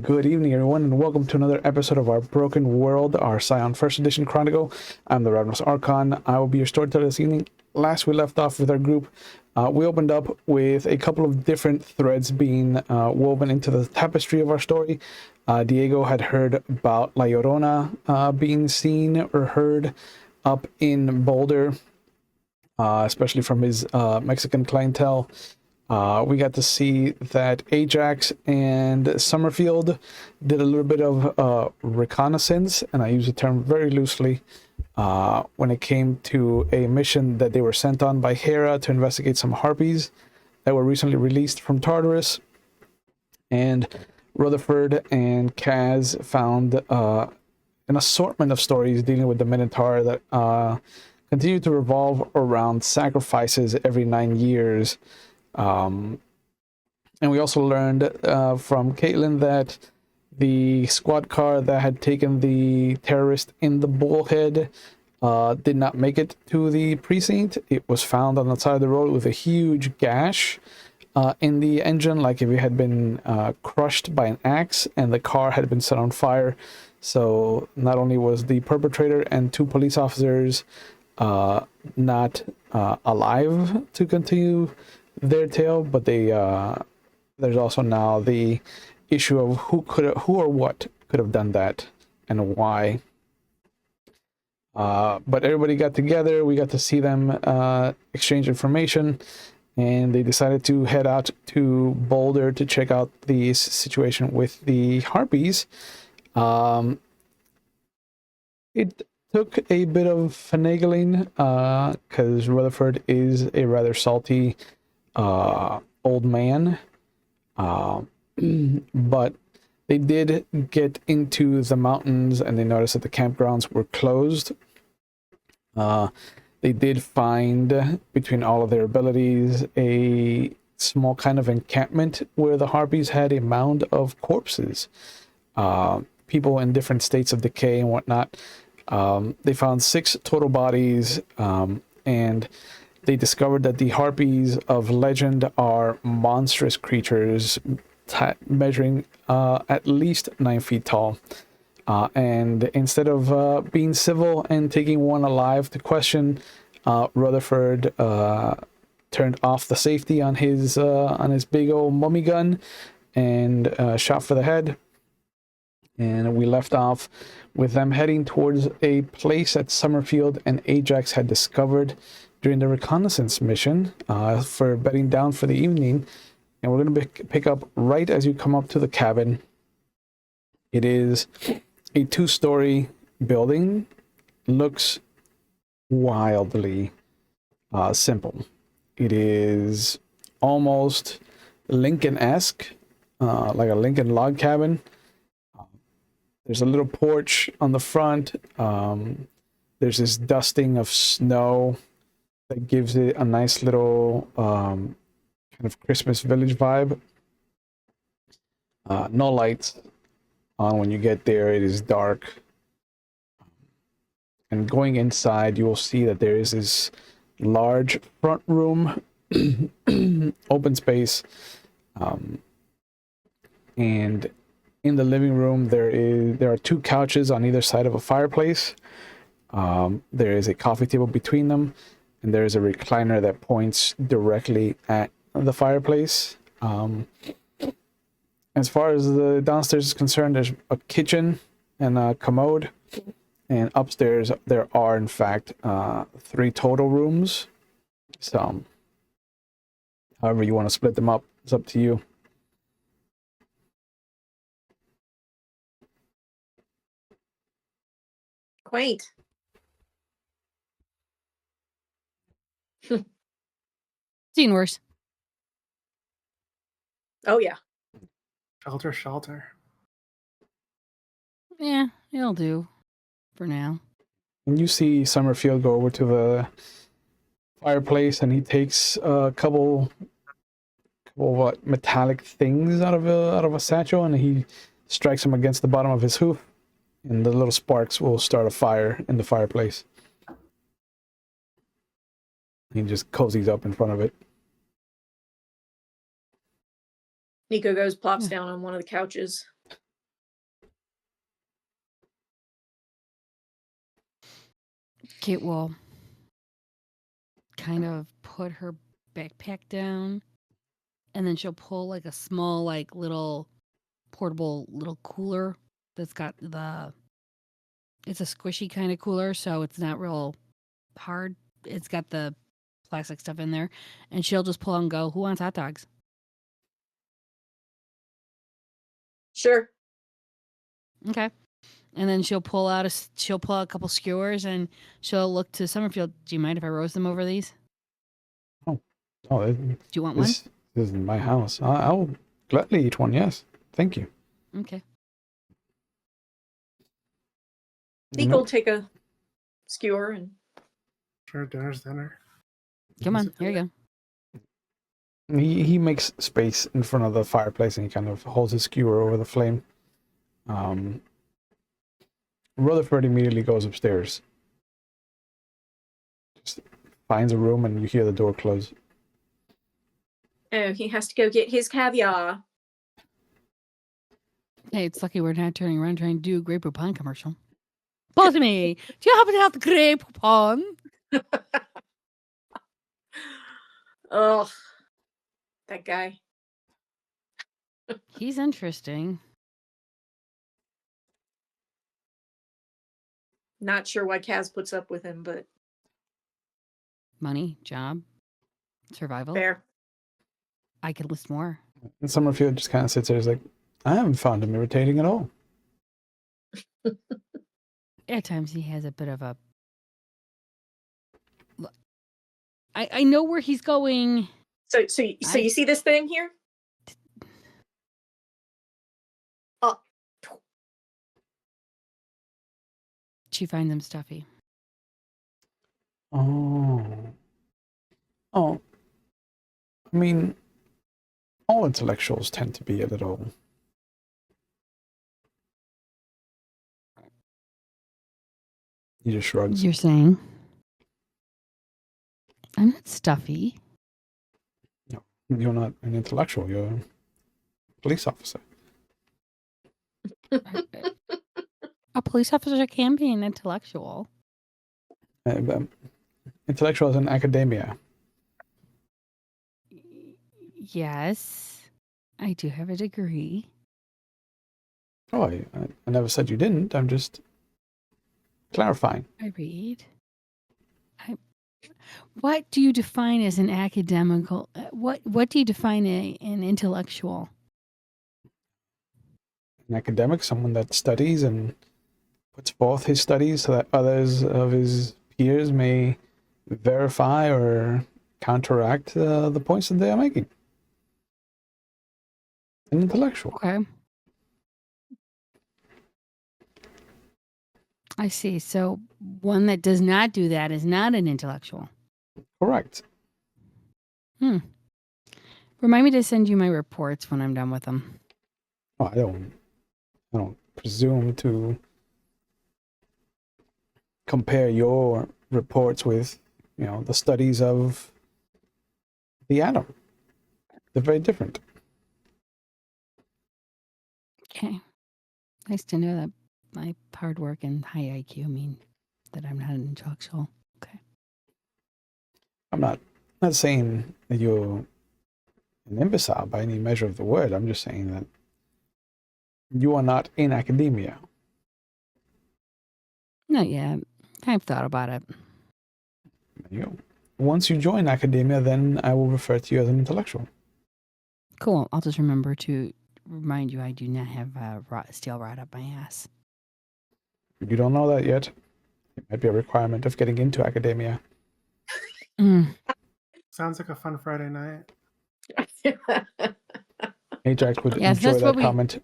Good evening, everyone, and welcome to another episode of our Broken World, our Scion First Edition Chronicle. I'm the Ravenous Archon. I will be your storyteller this evening. Last we left off with our group, we opened up with a couple of different threads being woven into the tapestry of our story. Diego had heard about La Llorona being seen or heard up in Boulder, especially from his Mexican clientele. We got to see that Ajax and Summerfield did a little bit of reconnaissance, and I use the term very loosely, when it came to a mission that they were sent on by Hera to investigate some harpies that were recently released from Tartarus. And Rutherford and Kaz found an assortment of stories dealing with the Minotaur that continue to revolve around sacrifices every 9 years. And we also learned from Caitlin that the squad car that had taken the terrorist in the bullhead did not make it to the precinct. It was found on the side of the road with a huge gash in the engine, like if it had been crushed by an axe and the car had been set on fire. So not only was the perpetrator and 2 police officers not alive to continue their tale, but they there's also now the issue of who or what could have done that and why. But everybody got together. We got to see them exchange information, and they decided to head out to Boulder to check out the situation with the harpies. It took a bit of finagling because Rutherford is a rather salty old man, but they did get into the mountains and they noticed that the campgrounds were closed. They did find, between all of their abilities, a small kind of encampment where the harpies had a mound of corpses, people in different states of decay and whatnot. They found 6 total bodies, and they discovered that the harpies of legend are monstrous creatures measuring at least 9 feet tall. And instead of being civil and taking one alive to question, Rutherford turned off the safety on his big old mummy gun and shot for the head. And we left off with them heading towards a place that Summerfield and Ajax had discovered during the reconnaissance mission for bedding down for the evening. And we're going to pick up right as you come up to the cabin. It is a 2-story building. Looks wildly simple. It is almost Lincoln-esque, like a Lincoln log cabin. There's a little porch on the front. There's this dusting of snow that gives it a nice little kind of Christmas village vibe. No lights on when you get there. It is dark. And going inside, you will see that there is this large front room, open space, and in the living room there are 2 couches on either side of a fireplace. There is a coffee table between them, and there is a recliner that points directly at the fireplace. As far as the downstairs is concerned, there's a kitchen and a commode, and upstairs there are in fact 3 total rooms. So however you want to split them up, it's up to you. Quaint. Seen worse. Oh yeah. Shelter. Yeah, it'll do for now. And you see Summerfield go over to the fireplace, and he takes a couple metallic things out of a satchel, and he strikes them against the bottom of his hoof, and the little sparks will start a fire in the fireplace. He just cozies up in front of it. Nico plops down on one of the couches. Kate will kind of put her backpack down, and then she'll pull like a small, like little portable little cooler that's got it's a squishy kind of cooler, so it's not real hard. It's got the plastic stuff in there, and she'll just pull out and go, "Who wants hot dogs?" Sure. Okay. And then she'll pull out a couple skewers, and she'll look to Summerfield. Do you mind if I roast them over these? Oh, Do you want this is my house. I'll gladly eat one. Yes, thank you. one? Okay. You Deke know, will take a skewer and Sure, dinner's dinner. Come on. Here you go. he makes space in front of the fireplace, and he kind of holds his skewer over the flame. Rutherford immediately goes upstairs. Just finds a room, and you hear the door close. oh, he has to go get his caviar. Hey, it's lucky we're not turning around trying to do a Grey Poupon commercial. Both of me, do you happen to have the Grey Poupon? Oh, that guy. He's interesting. Not sure why Kaz puts up with him, but Money, job, survival. fair. I could list more. And Summerfield just kind of sits there, he's like, I haven't found him irritating at all. At times he has a bit of a... I know where he's going. So you see this thing here? Oh, She finds him stuffy. Oh. I mean, all intellectuals tend to be a little... He just shrugs. You're saying? I'm not stuffy. You're not an intellectual, you're a police officer. A police officer can be an intellectual. Intellectuals in academia. Yes, I do have a degree. Oh, I never said you didn't. I'm just clarifying. I read. What do you define as an academical? What do you define an intellectual? An academic, someone that studies and puts forth his studies so that others of his peers may verify or counteract the points that they are making. An intellectual. Okay. I see. So one that does not do that is not an intellectual. Correct. Remind me to send you my reports when I'm done with them. Oh, I don't presume to compare your reports with, the studies of the atom. They're very different. Okay. Nice to know that my hard work and high IQ mean that I'm not an intellectual. Okay. I'm not saying that you're an imbecile by any measure of the word. I'm just saying that you are not in academia. Not yet. I've thought about it. Once you join academia, then I will refer to you as an intellectual. Cool. I'll just remember to remind you I do not have steel rod up my ass. You don't know that yet. It might be a requirement of getting into academia. Sounds like a fun Friday night. Ajax would Yes, enjoy that's that what comment.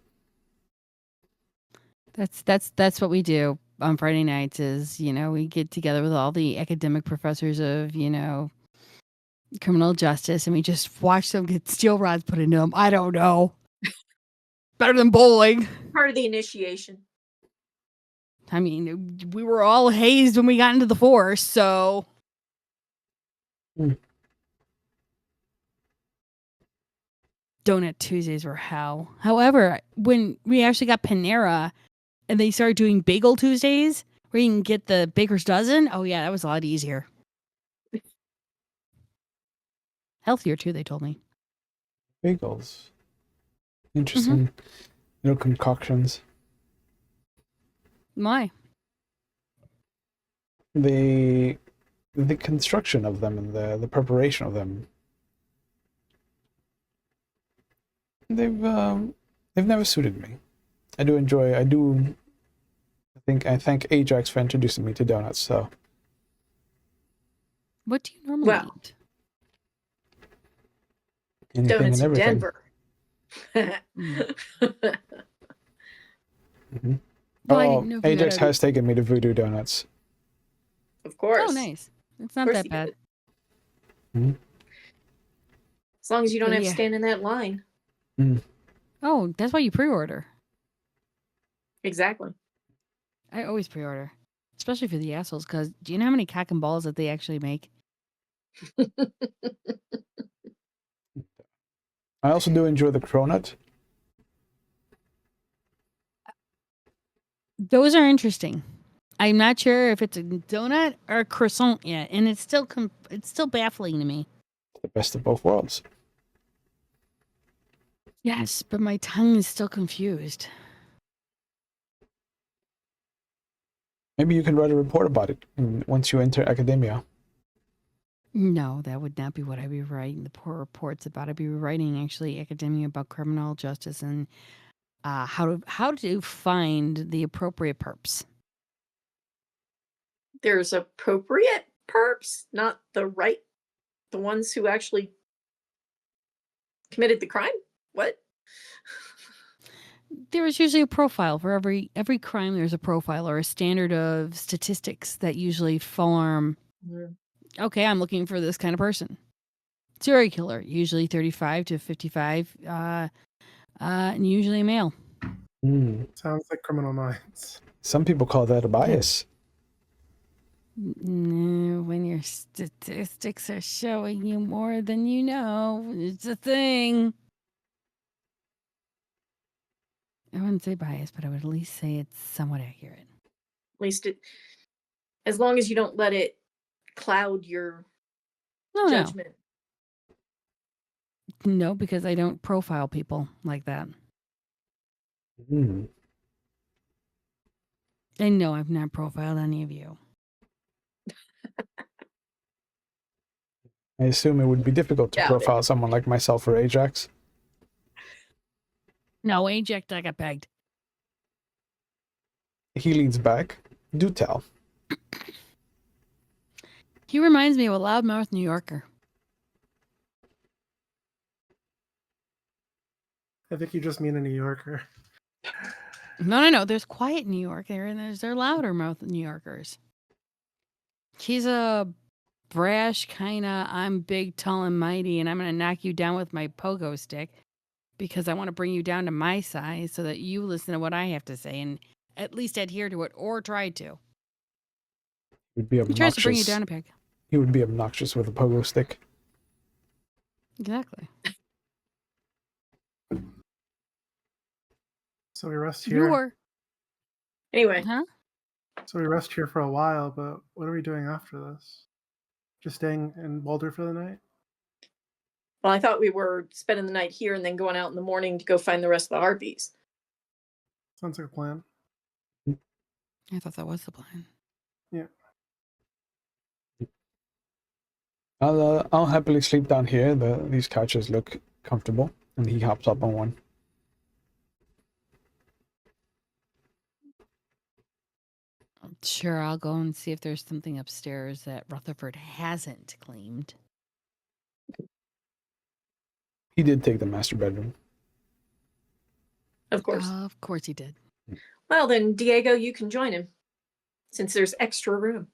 That's what we do on Friday nights is, we get together with all the academic professors of, criminal justice, and we just watch them get steel rods put into them. I don't know. Better than bowling. Part of the initiation. I mean, we were all hazed when we got into the force, so. Donut Tuesdays were hell. However, when we actually got Panera and they started doing Bagel Tuesdays, Where you can get the baker's dozen? Oh, yeah, that was a lot easier. Healthier, too, they told me. Bagels. Interesting little concoctions. Why? The construction of them and the preparation of them. They've never suited me. I thank Ajax for introducing me to donuts, so What do you normally Well, eat? anything donuts and in everything. Denver. Mm-hmm. Well, I didn't know if you Ajax had a... has taken me to Voodoo Donuts. Of course. Oh, nice. It's Of not course that he bad. did. Mm-hmm. As long as you don't But have to yeah. stand in that line. Oh, that's why you pre-order. Exactly. I always pre-order. Especially for the assholes, because do you know how many cock and balls that they actually make? I also do enjoy the cronut. Those are interesting. I'm not sure if it's a donut or a croissant yet, and it's still baffling to me. The best of both worlds. Yes, but my tongue is still confused. Maybe you can write a report about it once you enter academia. No, that would not be what I'd be writing the poor reports about. I'd be writing actually academia about criminal justice and how to find the appropriate perps. There's appropriate perps, not the ones who actually committed the crime. What? There is usually a profile for every crime. There's a profile or a standard of statistics that usually form. Okay, I'm looking for this kind of person. Serial killer, usually 35 to 55, and usually a male. Sounds like Criminal Minds. Some people call that a bias. No, when your statistics are showing you more than you know, it's a thing. I wouldn't say bias, but I would at least say it's somewhat accurate. At least as long as you don't let it cloud your judgment. No, because I don't profile people like that. And no, I've not profiled any of you. I assume it would be difficult to profile someone like myself or Ajax. No, Ajax, I got pegged. He leans back. Do tell. He reminds me of a loudmouth New Yorker. I think you just mean a New Yorker. No. There's quiet New York there, and there's louder mouth New Yorkers. He's a brash kind of, I'm big, tall, and mighty, and I'm going to knock you down with my pogo stick because I want to bring you down to my size so that you listen to what I have to say and at least adhere to it or try to. Would be He tries to bring you down a peg. He would be obnoxious with a pogo stick. Exactly. So we rest here. Anyway. Huh? So we rest here for a while, but what are we doing after this? Just staying in Boulder for the night? Well, I thought we were spending the night here and then going out in the morning to go find the rest of the harpies. Sounds like a plan. I thought that was the plan. Yeah. I'll happily sleep down here. These couches look comfortable, and he hops up on one. Sure, I'll go and see if there's something upstairs that Rutherford hasn't claimed. He did take the master bedroom. Of course. Of course he did. Well, then, Diego, you can join him, since there's extra room.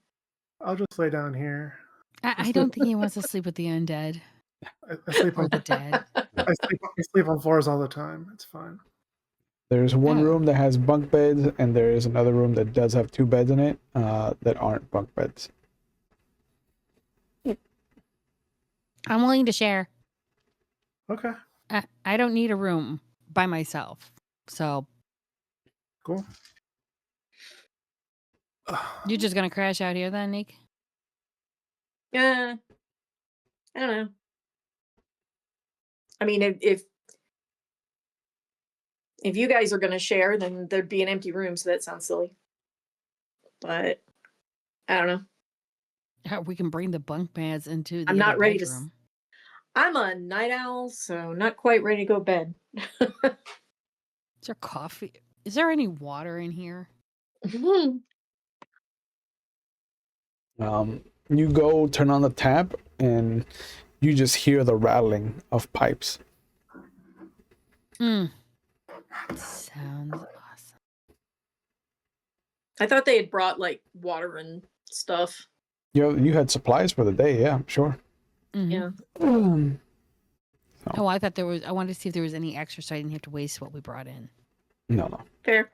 I'll just lay down here. I don't think he wants to sleep with the undead. I sleep or on the dead. I sleep on floors all the time. It's fine. There's one room that has bunk beds, and there is another room that does have 2 beds in it that aren't bunk beds. I'm willing to share. Okay. I don't need a room by myself. So. Cool. You're just gonna crash out here then, Nick? I don't know. I mean, if you guys are going to share, then there'd be an empty room, so that sounds silly. But I don't know. Yeah, we can bring the bunk beds into the I'm not other ready bedroom. I'm a night owl, so not quite ready to go to bed. Is there coffee? Is there any water in here? You go turn on the tap, and you just hear the rattling of pipes. Sounds awesome. I thought they had brought like water and stuff. You had supplies for the day, yeah, sure. Mm-hmm. Yeah. Oh, I thought I wanted to see if there was any extra so I didn't have to waste what we brought in. No. Fair.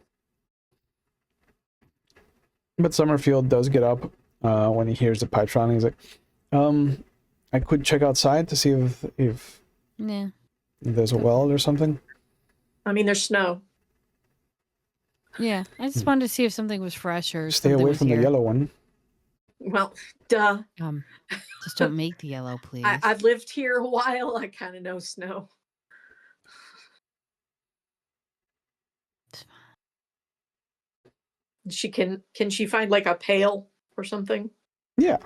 But Summerfield does get up when he hears the pipes rattling. He's like, I could check outside to see if Yeah. there's a well or something. I mean, there's snow. Yeah, I just wanted to see if something was fresh or Stay something away was from here. the yellow one. Well, duh. Just don't make the yellow, please. I've lived here a while. I kind of know snow. Can she find like a pail or something? Yeah.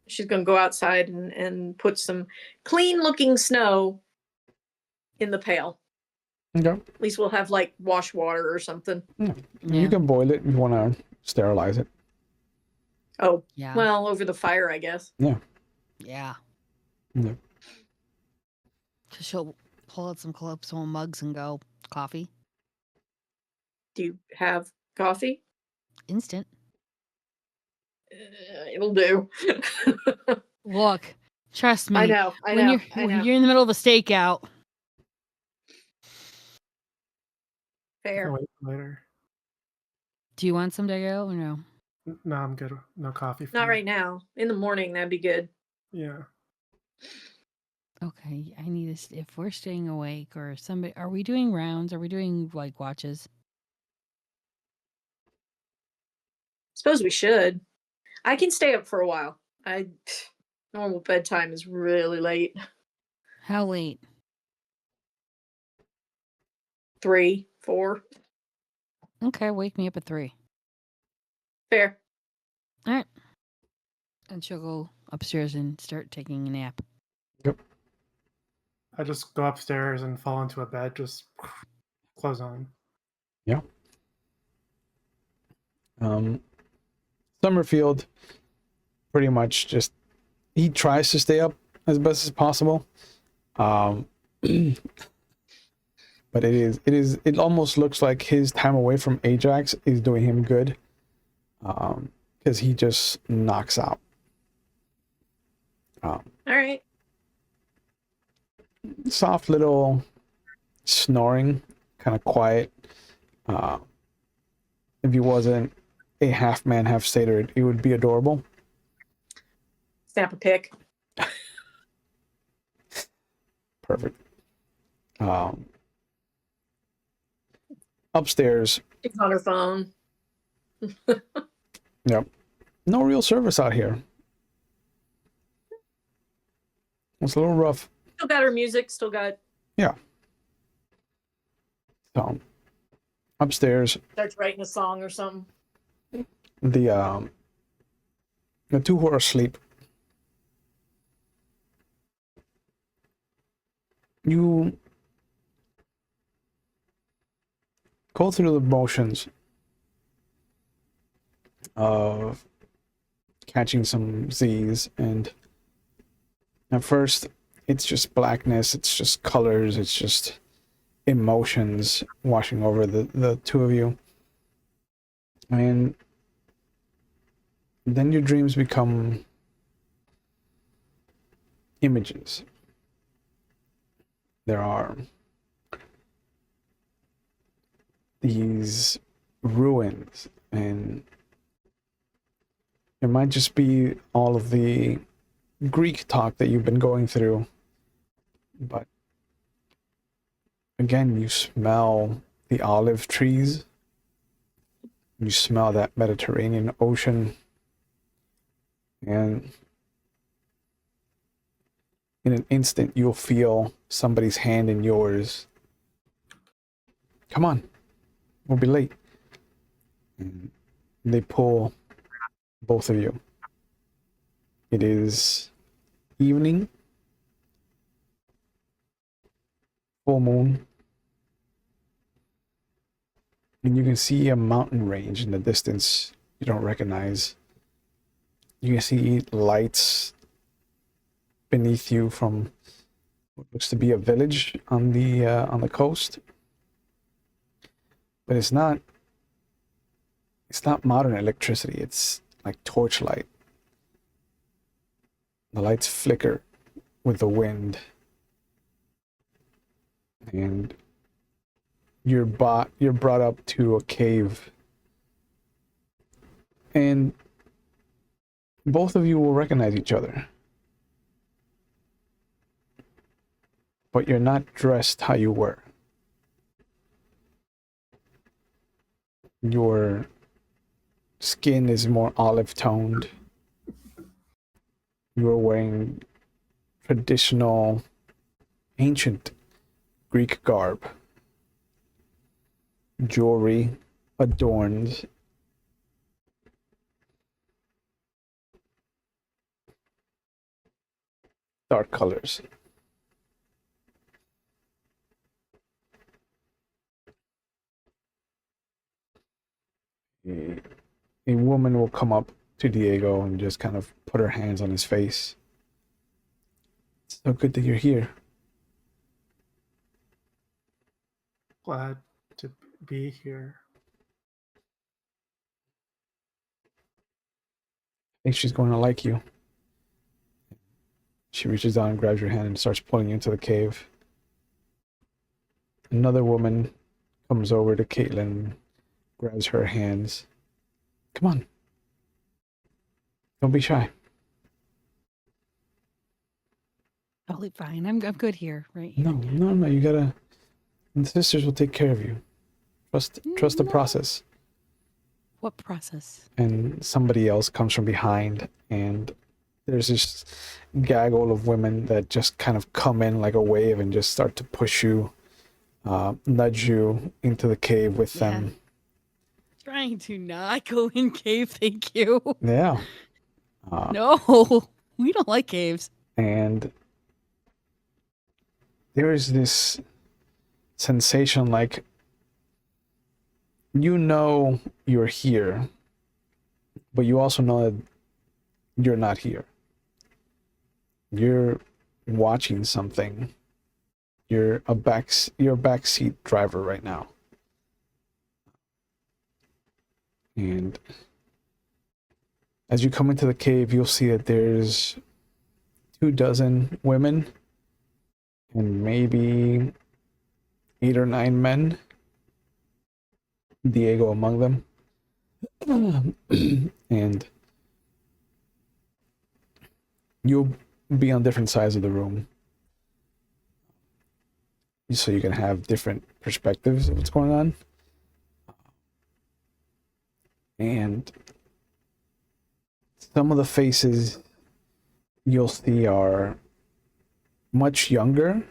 She's gonna go outside and put some clean looking snow in the pail. Okay. At least we'll have like wash water or something. Yeah. Yeah. You can boil it if you want to sterilize it. Oh, Yeah. well, over the fire, I guess. Yeah. Yeah. So she'll pull out some Calypso mugs and go, coffee? Do you have coffee? Instant. It'll do. Look, trust me. I know. When you're in the middle of a stakeout. Fair. I'll wait later. Do you want some Dago or no? No, I'm good. No coffee. For Not me. right now. In the morning, that'd be good. Yeah. Okay, I need to. If we're staying awake or somebody, are we doing rounds? Are we doing like watches? Suppose we should. I can stay up for a while. Normal bedtime is really late. How late? 3, 4. Okay, wake me up at 3. Fair. All right. And she'll go upstairs and start taking a nap. Yep. I just go upstairs and fall into a bed, just close on. Yeah. Summerfield pretty much just he tries to stay up as best as possible. But it almost looks like his time away from Ajax is doing him good. Because he just knocks out. All right. Soft little snoring, kind of quiet. If he wasn't a half man, half satyr, it would be adorable. Snap a pic. Perfect. Upstairs. She's on her phone. Yep. No real service out here. It's a little rough. Still got her music. Still got. Yeah. So, upstairs, Starts writing a song or something. the two who are asleep. You go through the motions of catching some Z's, and at first it's just blackness, it's just colors, it's just emotions washing over the two of you. And then your dreams become images. There are these ruins, and it might just be all of the Greek talk that you've been going through, but again, you smell the olive trees You smell that Mediterranean Ocean, and in an instant you'll feel somebody's hand in yours. Come on, we'll be late. And they pull both of you. It is evening, full moon, and you can see a mountain range in the distance you don't recognize. You can see lights beneath you from what looks to be a village on the coast, but it's not modern electricity. It's like torchlight. The lights flicker with the wind, and you're brought up to a cave, and both of you will recognize each other, but you're not dressed how you were. Your skin is more olive toned. You're wearing traditional ancient Greek garb. Jewelry adorned dark colors. A woman will come up to Diego and just kind of put her hands on his face. It's so good that you're here. Glad to be here. I think she's going to like you. She reaches down and grabs your hand and starts pulling you into the cave. Another woman comes over to Caitlin, grabs her hands. Come on. Don't be shy. Totally fine. I'm good here, right here. No. You gotta. The sisters will take care of you. Trust the process. What process? And somebody else comes from behind, and there's this gaggle of women that just kind of come in like a wave and just start to push you, nudge you into the cave with them. Trying to not go in cave, thank you. Yeah. No, we don't like caves. And there is this sensation like you're here, but you also know that you're not here. You're watching something. You're a backseat driver right now. And as you come into the cave, you'll see that there's 24 women and maybe 8 or 9 men. Diego among them. And you'll be on different sides of the room, so you can have different perspectives of what's going on. And some of the faces you'll see are much younger,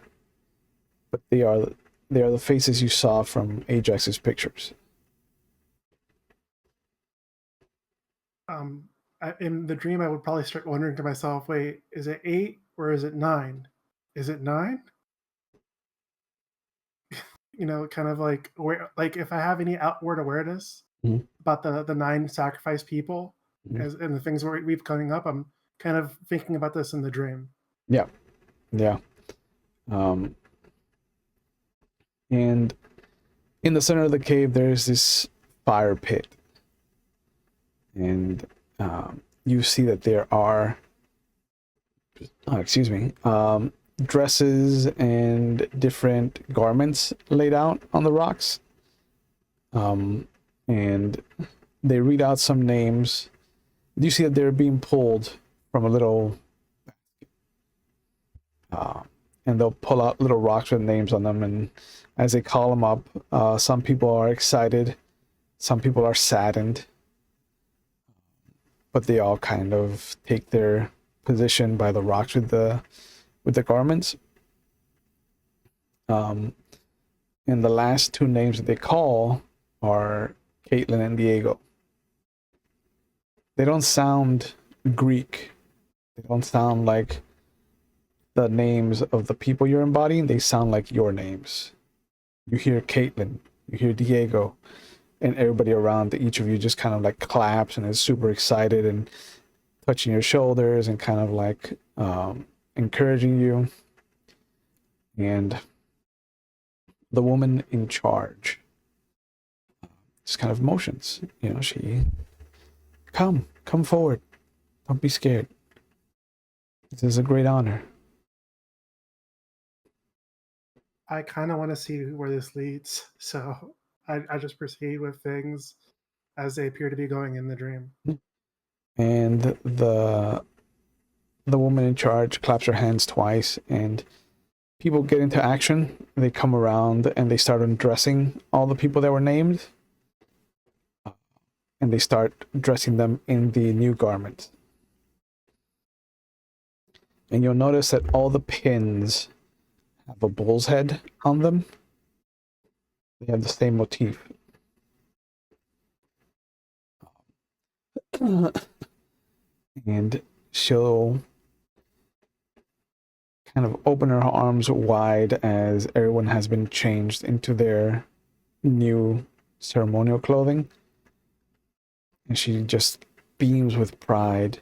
but they are the faces you saw from Ajax's pictures. In the dream, I would probably start wondering to myself, wait, is it 8 or is it 9? Is it 9? Kind of like if I have any outward awareness about the 9 sacrificed people and the things we've coming up, I'm kind of thinking about this in the dream. Yeah. And in the center of the cave, there's this fire pit. And you see that there are, dresses and different garments laid out on the rocks. And they read out some names. You see that they're being pulled from a little, and they'll pull out little rocks with names on them. And as they call them up, some people are excited. Some people are saddened, but they all kind of take their position by the rocks with the garments. And the last two names that they call are Caitlin and Diego. They don't sound Greek. They don't sound like the names of the people you're embodying. They sound like your names. You hear Caitlin, you hear Diego, and everybody around each of you just kind of like claps and is super excited and touching your shoulders and kind of like encouraging you. And the woman in charge just kind of motions, you know, she, come forward, don't be scared, this is a great honor. I kind of want to see where this leads, so I just proceed with things as they appear to be going in the dream. And the woman in charge claps her hands twice, and people get into action. They come around and they start undressing all the people that were named, and they start dressing them in the new garment. And you'll notice that all the pins have a bull's head on them. They have the same motif. And she'll kind of open her arms wide as everyone has been changed into their new ceremonial clothing. And she just beams with pride.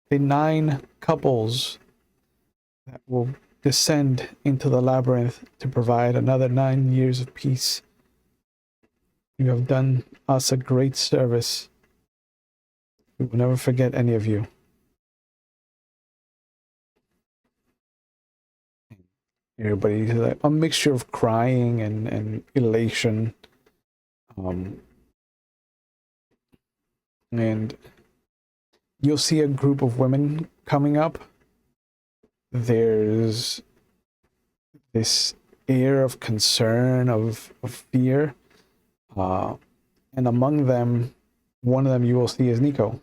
The 9 couples that will descend into the labyrinth to provide another 9 years of peace. You have done us a great service. We will never forget any of you. Everybody's like a mixture of crying and elation. And you'll see a group of women coming up. There's this air of concern, of fear. And among them, one of them you will see is Nico.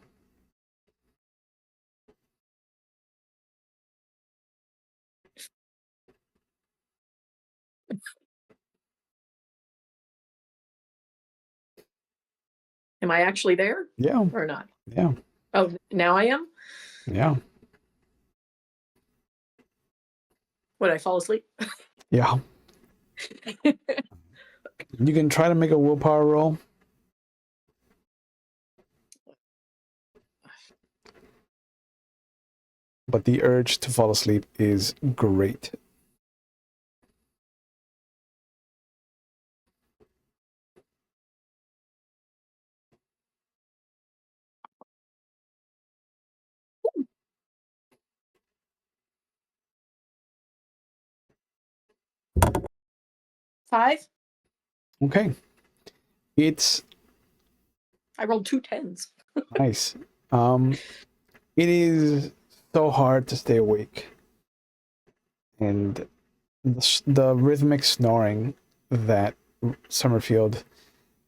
Am I actually there? Yeah. Or not? Yeah. Oh, now I am? Yeah. Would I fall asleep? Yeah. You can try to make a willpower roll. But the urge to fall asleep is great. Five? Okay. It's I rolled 2 10s. nice. It is so hard to stay awake. And the rhythmic snoring that Summerfield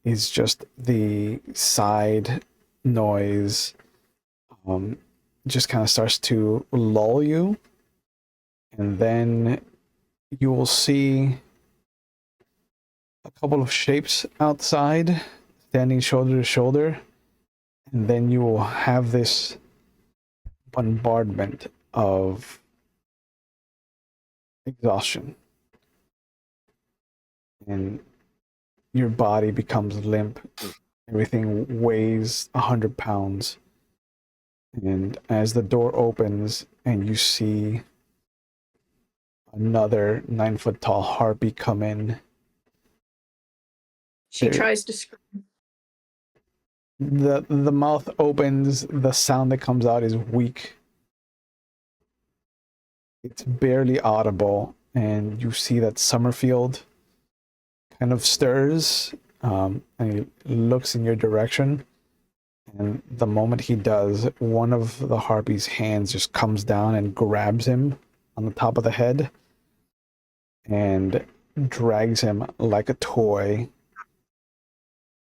is just the side noise, just kind of starts to lull you. And then you will see a couple of shapes outside, standing shoulder to shoulder. And then you will have this bombardment of exhaustion. And your body becomes limp. Everything weighs 100 pounds. And as the door opens and you see another 9-foot tall harpy come in, She tries to scream. the mouth opens, the sound that comes out is weak. It's barely audible, and you see that Summerfield kind of stirs, and he looks in your direction. And the moment he does, one of the harpy's hands just comes down and grabs him on the top of the head and drags him like a toy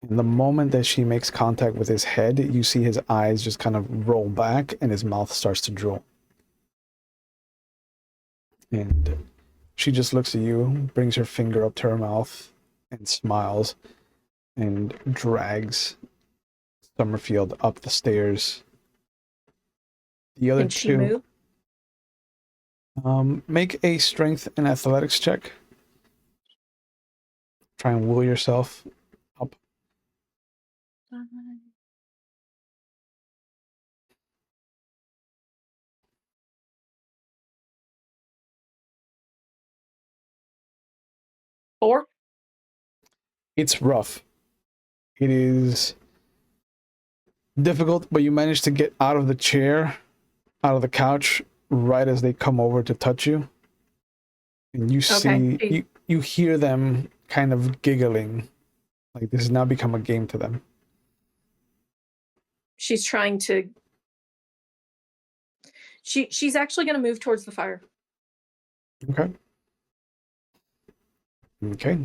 And the moment that she makes contact with his head, you see his eyes just kind of roll back and his mouth starts to drool. And she just looks at you, brings her finger up to her mouth, and smiles, and drags Summerfield up the stairs. The other Can she two, move? make a strength and athletics check. Try and will yourself up. Four? It's rough. It is difficult, but you manage to get out of the chair, out of the couch, right as they come over to touch you. And you see, Okay. you hear them kind of giggling. Like this has now become a game to them. She's trying to. She's actually going to move towards the fire. Okay. Okay.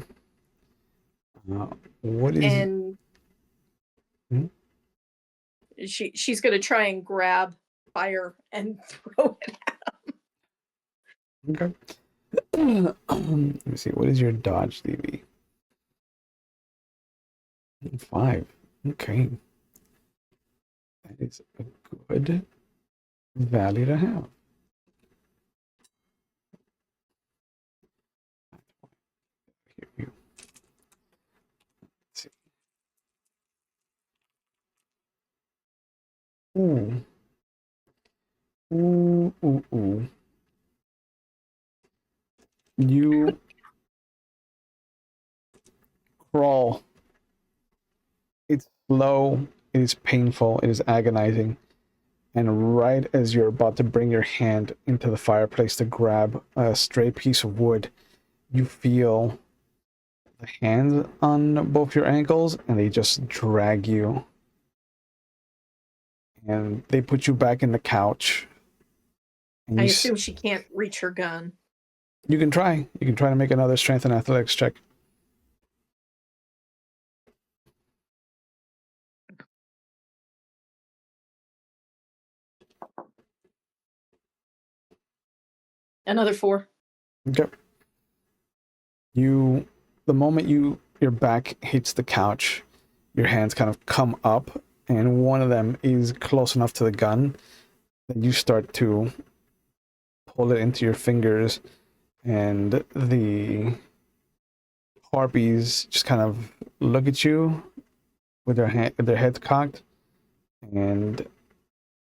What is... And Hmm? she's going to try and grab fire and throw it. Okay. Let me see. What is your dodge DB? 5. Okay. That is a good value to have. Here you. Let's see. Ooh. Ooh, ooh, ooh. You crawl. It's slow, it is painful, it is agonizing. And right as you're about to bring your hand into the fireplace to grab a stray piece of wood, you feel the hands on both your ankles and they just drag you. And they put you back in the couch. And I assume she can't reach her gun. You can try. You can try to make another strength and athletics check. Another 4. Okay. The moment your back hits the couch, your hands kind of come up, and one of them is close enough to the gun that you start to pull it into your fingers, and the harpies just kind of look at you with their heads cocked, and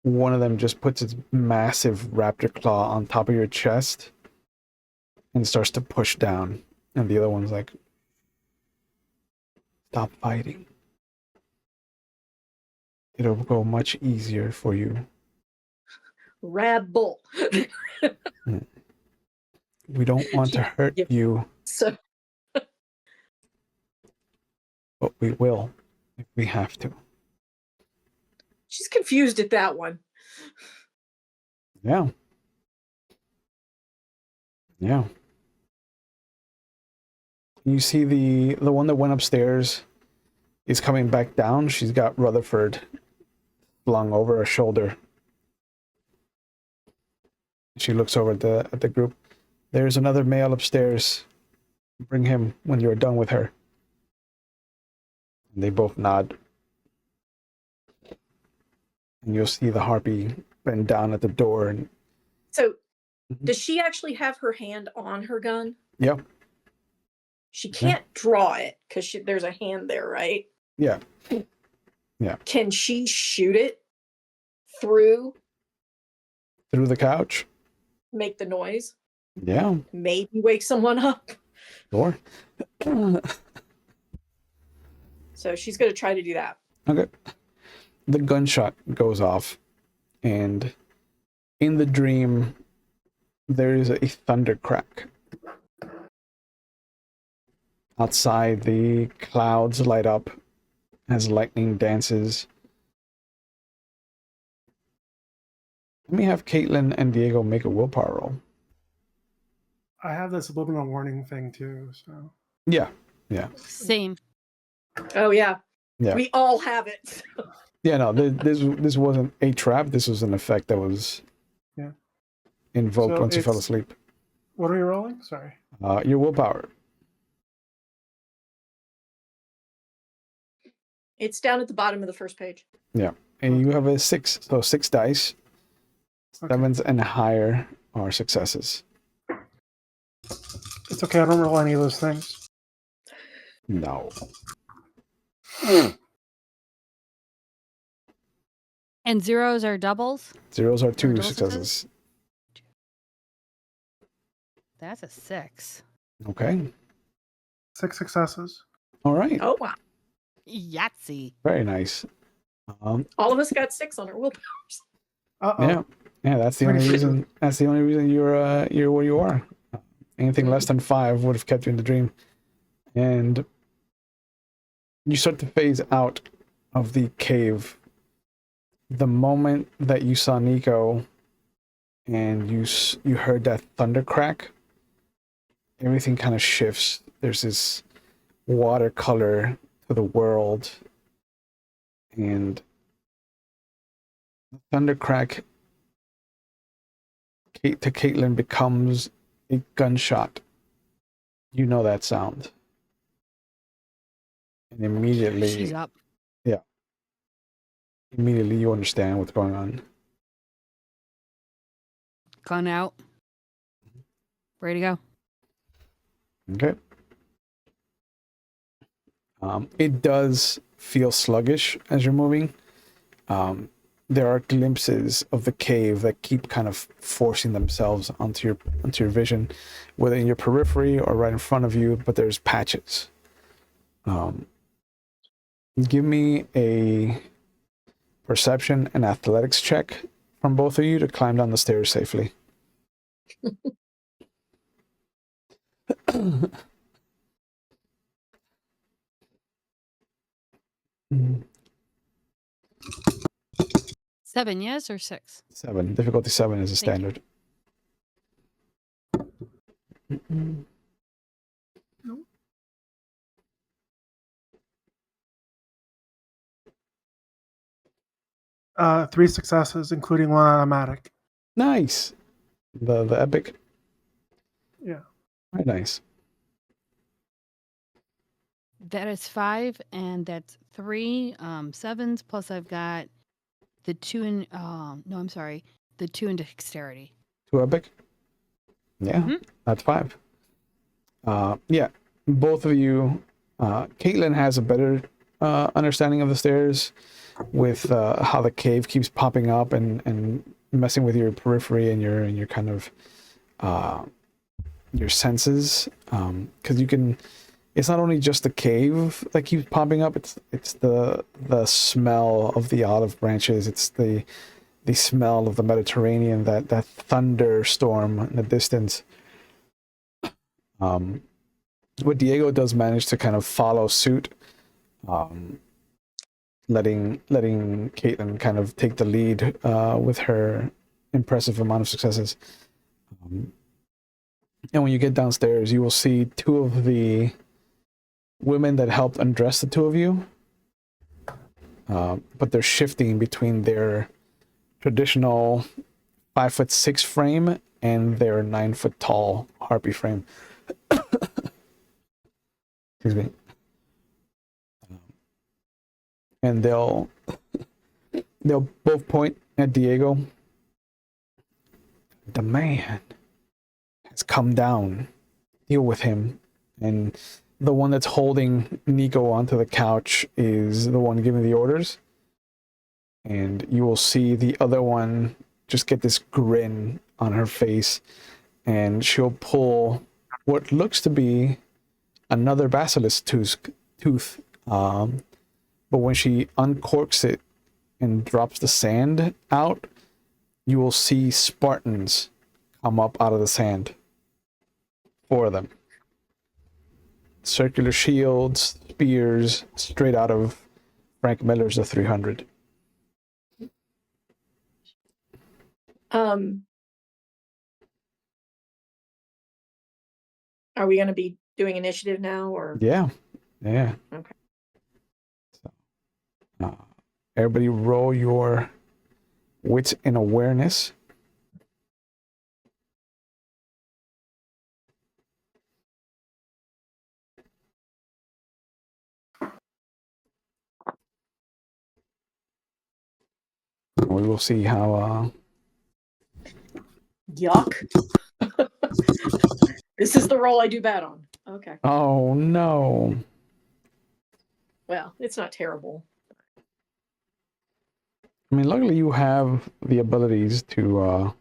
one of them just puts its massive raptor claw on top of your chest and starts to push down, and the other one's like, "Stop fighting. It'll go much easier for you. Rabble. We don't want to hurt you, So but we will if we have to." she's confused at that one. Yeah. Yeah. You see the one that went upstairs is coming back down. She's got Rutherford flung over her shoulder. She looks over at the group. "There's another male upstairs. Bring him when you're done with her." And they both nod. And you'll see the harpy bend down at the door. And So does she actually have her hand on her gun? yeah. She can't draw it because there's a hand there, right? Yeah. Yeah. Can she shoot it through the couch? Make the noise? Yeah. Maybe wake someone up. Sure. So she's going to try to do that. Okay. The gunshot goes off, and in the dream, there is a thunder crack. Outside, the clouds light up as lightning dances. Let me have Caitlin and Diego make a willpower roll. I have the subliminal warning thing too, so Yeah. Yeah. Same. Oh, yeah. Yeah. We all have it. Yeah, no, this wasn't a trap. This was an effect that was invoked So once you fell it's- asleep. What are we rolling? Sorry. Your willpower. It's down at the bottom of the first page. Yeah. And you have a 6. So 6 dice. Okay. 7s and higher are successes. It's okay. I don't roll any of those things. No. And zeros are doubles. 0s are 2 double successes. That's a 6. Okay. 6 successes. All right. Oh wow! Yahtzee. Very nice. All of us got 6 on our willpowers. Uh-oh. Yeah. That's the only reason. That's the only reason you're where you are. Anything less than 5 would have kept you in the dream, and you start to phase out of the cave. The moment that you saw Nico, and you heard that thunder crack, everything kind of shifts. There's this watercolor to the world, and the thunder crack to Caitlin becomes a gunshot. You know that sound. And immediately, She's up. immediately you understand what's going on. Gun out. Ready to go. Okay. It does feel sluggish as you're moving. There are glimpses of the cave that keep kind of forcing themselves onto your vision, whether in your periphery or right in front of you, but there's patches. Give me a perception and athletics check from both of you to climb down the stairs safely. Mm, 7, yes, or 6? 7. Difficulty 7 is a Thank standard. Mm-mm. 3 successes, including 1 automatic. Nice. The epic. Yeah. Very nice. That is 5, and that's 3 7s, plus I've got the 2 in, no, I'm sorry, the 2 in dexterity. 2 epic. Yeah, that's 5. Yeah, both of you. Caitlin has a better understanding of the stairs, with how the cave keeps popping up and messing with your periphery and your kind of your senses, because you can. It's not only just the cave that keeps popping up. It's the smell of the olive branches. It's the smell of the Mediterranean. That thunderstorm in the distance. But Diego does manage to kind of follow suit, letting Caitlin kind of take the lead with her impressive amount of successes. And when you get downstairs, you will see 2 of the women that helped undress the 2 of you, but they're shifting between their traditional 5'6" frame and their 9-foot tall harpy frame. Excuse me. And they'll both point at Diego. The man has come down. Deal with him. And the one that's holding Nico onto the couch is the one giving the orders. And you will see the other one just get this grin on her face, and she'll pull what looks to be another basilisk tooth. But when she uncorks it and drops the sand out, you will see Spartans come up out of the sand. 4 of them. Circular shields, spears, straight out of Frank Miller's The 300. Are we going to be doing initiative now, or? Yeah. Okay. Everybody roll your wits and awareness. We will see how Yuck. This is the roll I do bad on. Okay. oh no. Well, it's not terrible. I mean, luckily you have the abilities to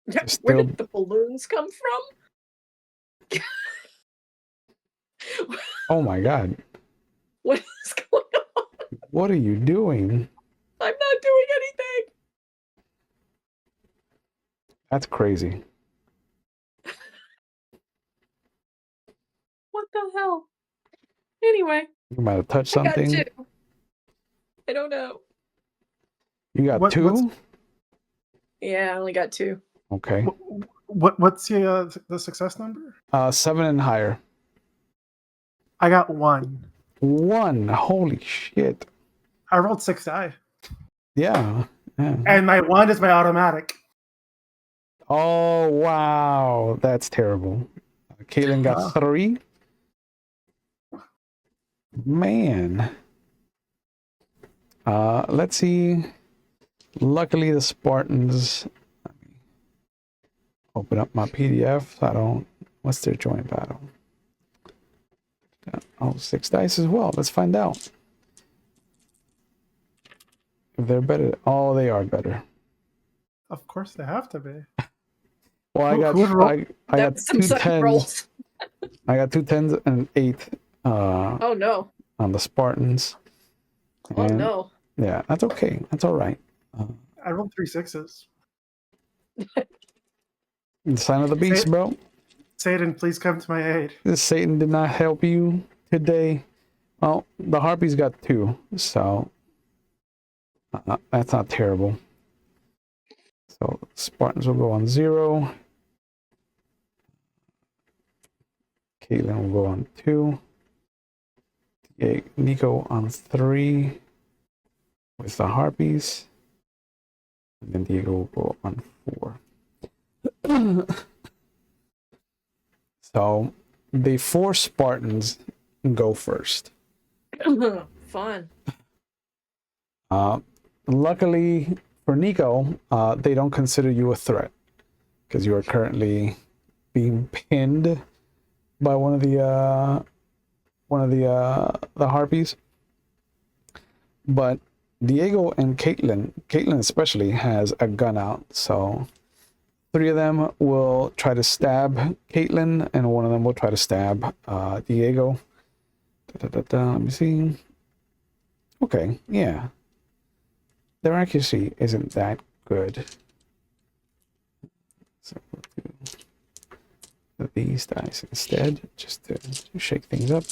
Where still. did the balloons come from? Oh my god. What is going on? What are you doing? I'm not doing anything. That's crazy. What the hell? Anyway, You might have touched I got something. 2. I don't know. You got What's 2? Yeah, I only got 2. Okay. what's the success number? 7 and higher. I got 1. 1. Holy shit. I rolled 6 die, Yeah. and my 1 is my automatic. Oh wow, that's terrible. Caitlin got 3. Man. Let's see. Luckily, the Spartans. Let me open up my PDF. So I don't. What's their joint battle? Oh, 6 dice as well. Let's find out if they're better. Oh, they are better. Of course, they have to be. Well, I got I got Some 2 sucky 10s. rolls. I got 2 10s and an 8 Oh no. on the Spartans. Oh And, no. yeah, that's okay. That's all right. I rolled 3 6s. The sign of the beast, bro. Satan, please come to my aid. Satan did not help you today. Well, the harpies got 2, so that's not terrible. So Spartans will go on 0. Caitlin will go on 2. Nico on 3 with the harpies. And then Diego will go on 4. So the 4 Spartans go first. Fun. Luckily for Nico, they don't consider you a threat because you are currently being pinned by one of the harpies. But Diego and Caitlin especially has a gun out, so 3 of them will try to stab Caitlin, and 1 of them will try to stab Diego. Let me see. Okay, yeah. Their accuracy isn't that good. So we'll do these dice instead, just to shake things up.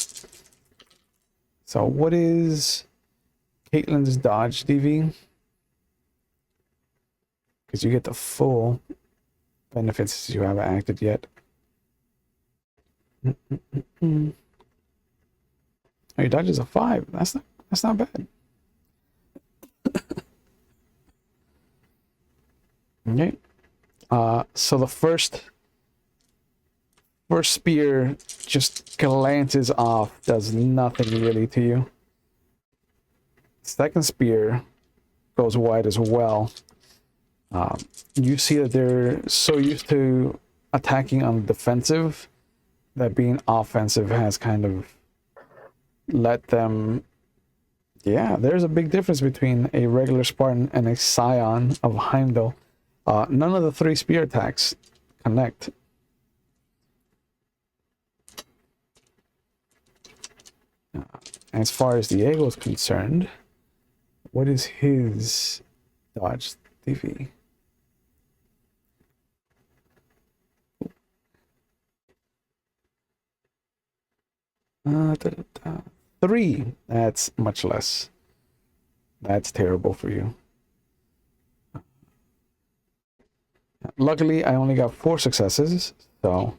So what is Caitlin's dodge DV? Because you get the full benefits you haven't acted yet. Oh, your dodge is a 5. That's not bad. Okay. So the first spear just glances off, does nothing really to you. Second spear goes wide as well. You see that they're so used to attacking on the defensive that being offensive has kind of let them. Yeah, there's a big difference between a regular Spartan and a Scion of Heimdall. None of the 3 spear attacks connect. As far as Diego is concerned, what is his dodge DV? Da, da, da. 3. That's much less. That's terrible for you. Luckily, I only got 4 successes, so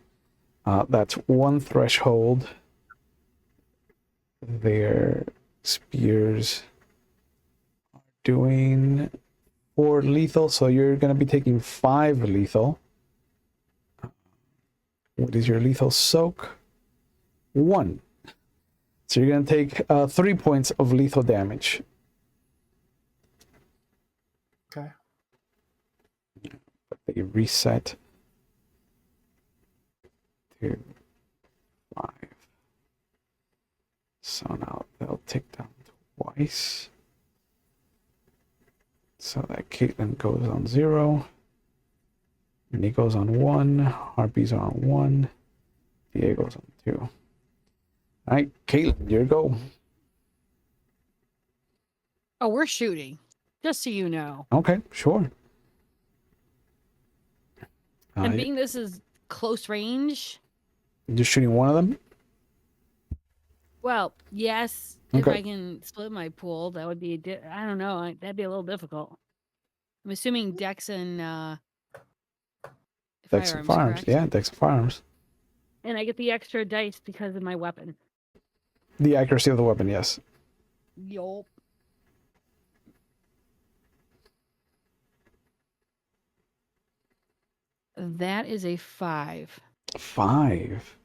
that's 1 threshold. Their spears doing 4 lethal, so you're going to be taking 5 lethal. What is your lethal soak? 1. So you're going to take 3 points of lethal damage. Okay. They reset to 5. So now they'll tick down twice. So that Caitlin goes on 0. Minnie goes on 1. Harpies are on 1. Diego's on 2. Alright, Caitlin, your go. Oh, we're shooting. Just so you know. Okay, sure. And being this is close range. You're shooting one of them? Well, yes. Okay. If I can split my pool, that would be. I don't know. That'd be a little difficult. I'm assuming Dex and Dex and firearms. correct? Yeah, Dex and firearms. And I get the extra dice because of my weapon. The accuracy of the weapon, yes. Yup. That is a 5. 5.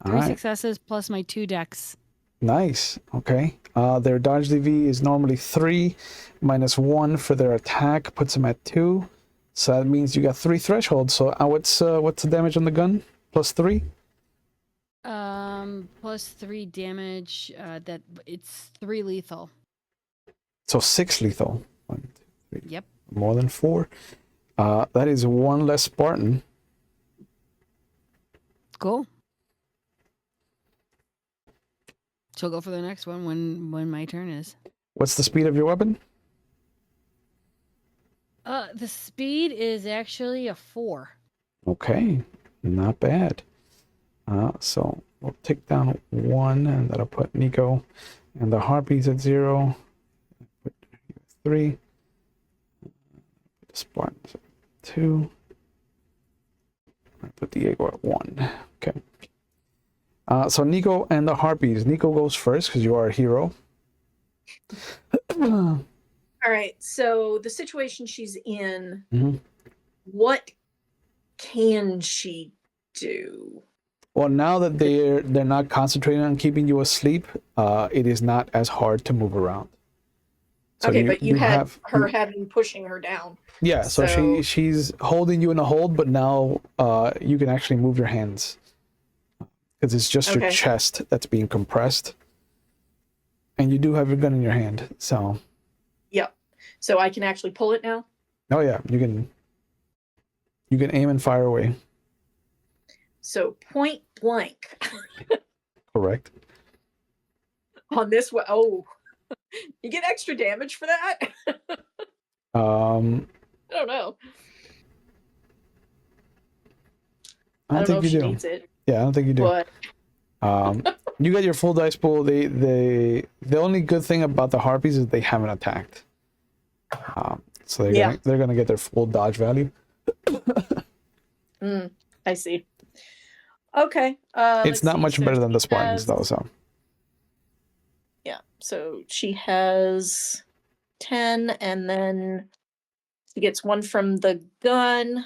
3 successes plus my 2 Dex. Nice. Okay. Their dodge DV is normally 3 minus 1 for their attack, puts them at 2. So that means you got 3 thresholds. So what's the damage on the gun? Plus 3? Plus 3 damage. That it's 3 lethal. So 6 lethal. 1, 2, 3. Yep. More than 4. That is 1 less Spartan. Cool. So go for the next one when my turn is. What's the speed of your weapon? The speed is actually a 4. Okay, not bad. So we'll take down 1, and that'll put Nico and the harpies at 0. Put 3. Put the Spartans at 2. I put Diego at 1. Okay. So Nico and the harpies. Nico goes first because you are a hero. All right. So the situation she's in, Mhm. what can she do? Well, now that they're not concentrating on keeping you asleep, it is not as hard to move around. So Okay, but you had her having pushing her down. Yeah, so she's holding you in a hold, but now you can actually move your hands. Because it's just your chest that's being compressed. And you do have your gun in your hand, so. Yep. So I can actually pull it now? Oh yeah, you can aim and fire away. So point blank. Correct. On this one, oh, you get extra damage for that? I don't know. I don't think you do. Needs it. Yeah, I don't think you do. But you get your full dice pool. The only good thing about the harpies is they haven't attacked. So they're gonna get their full dodge value. I see. Okay. It's not much better than the Spartans, though. So. Yeah. So she has 10, and then she gets 1 from the gun.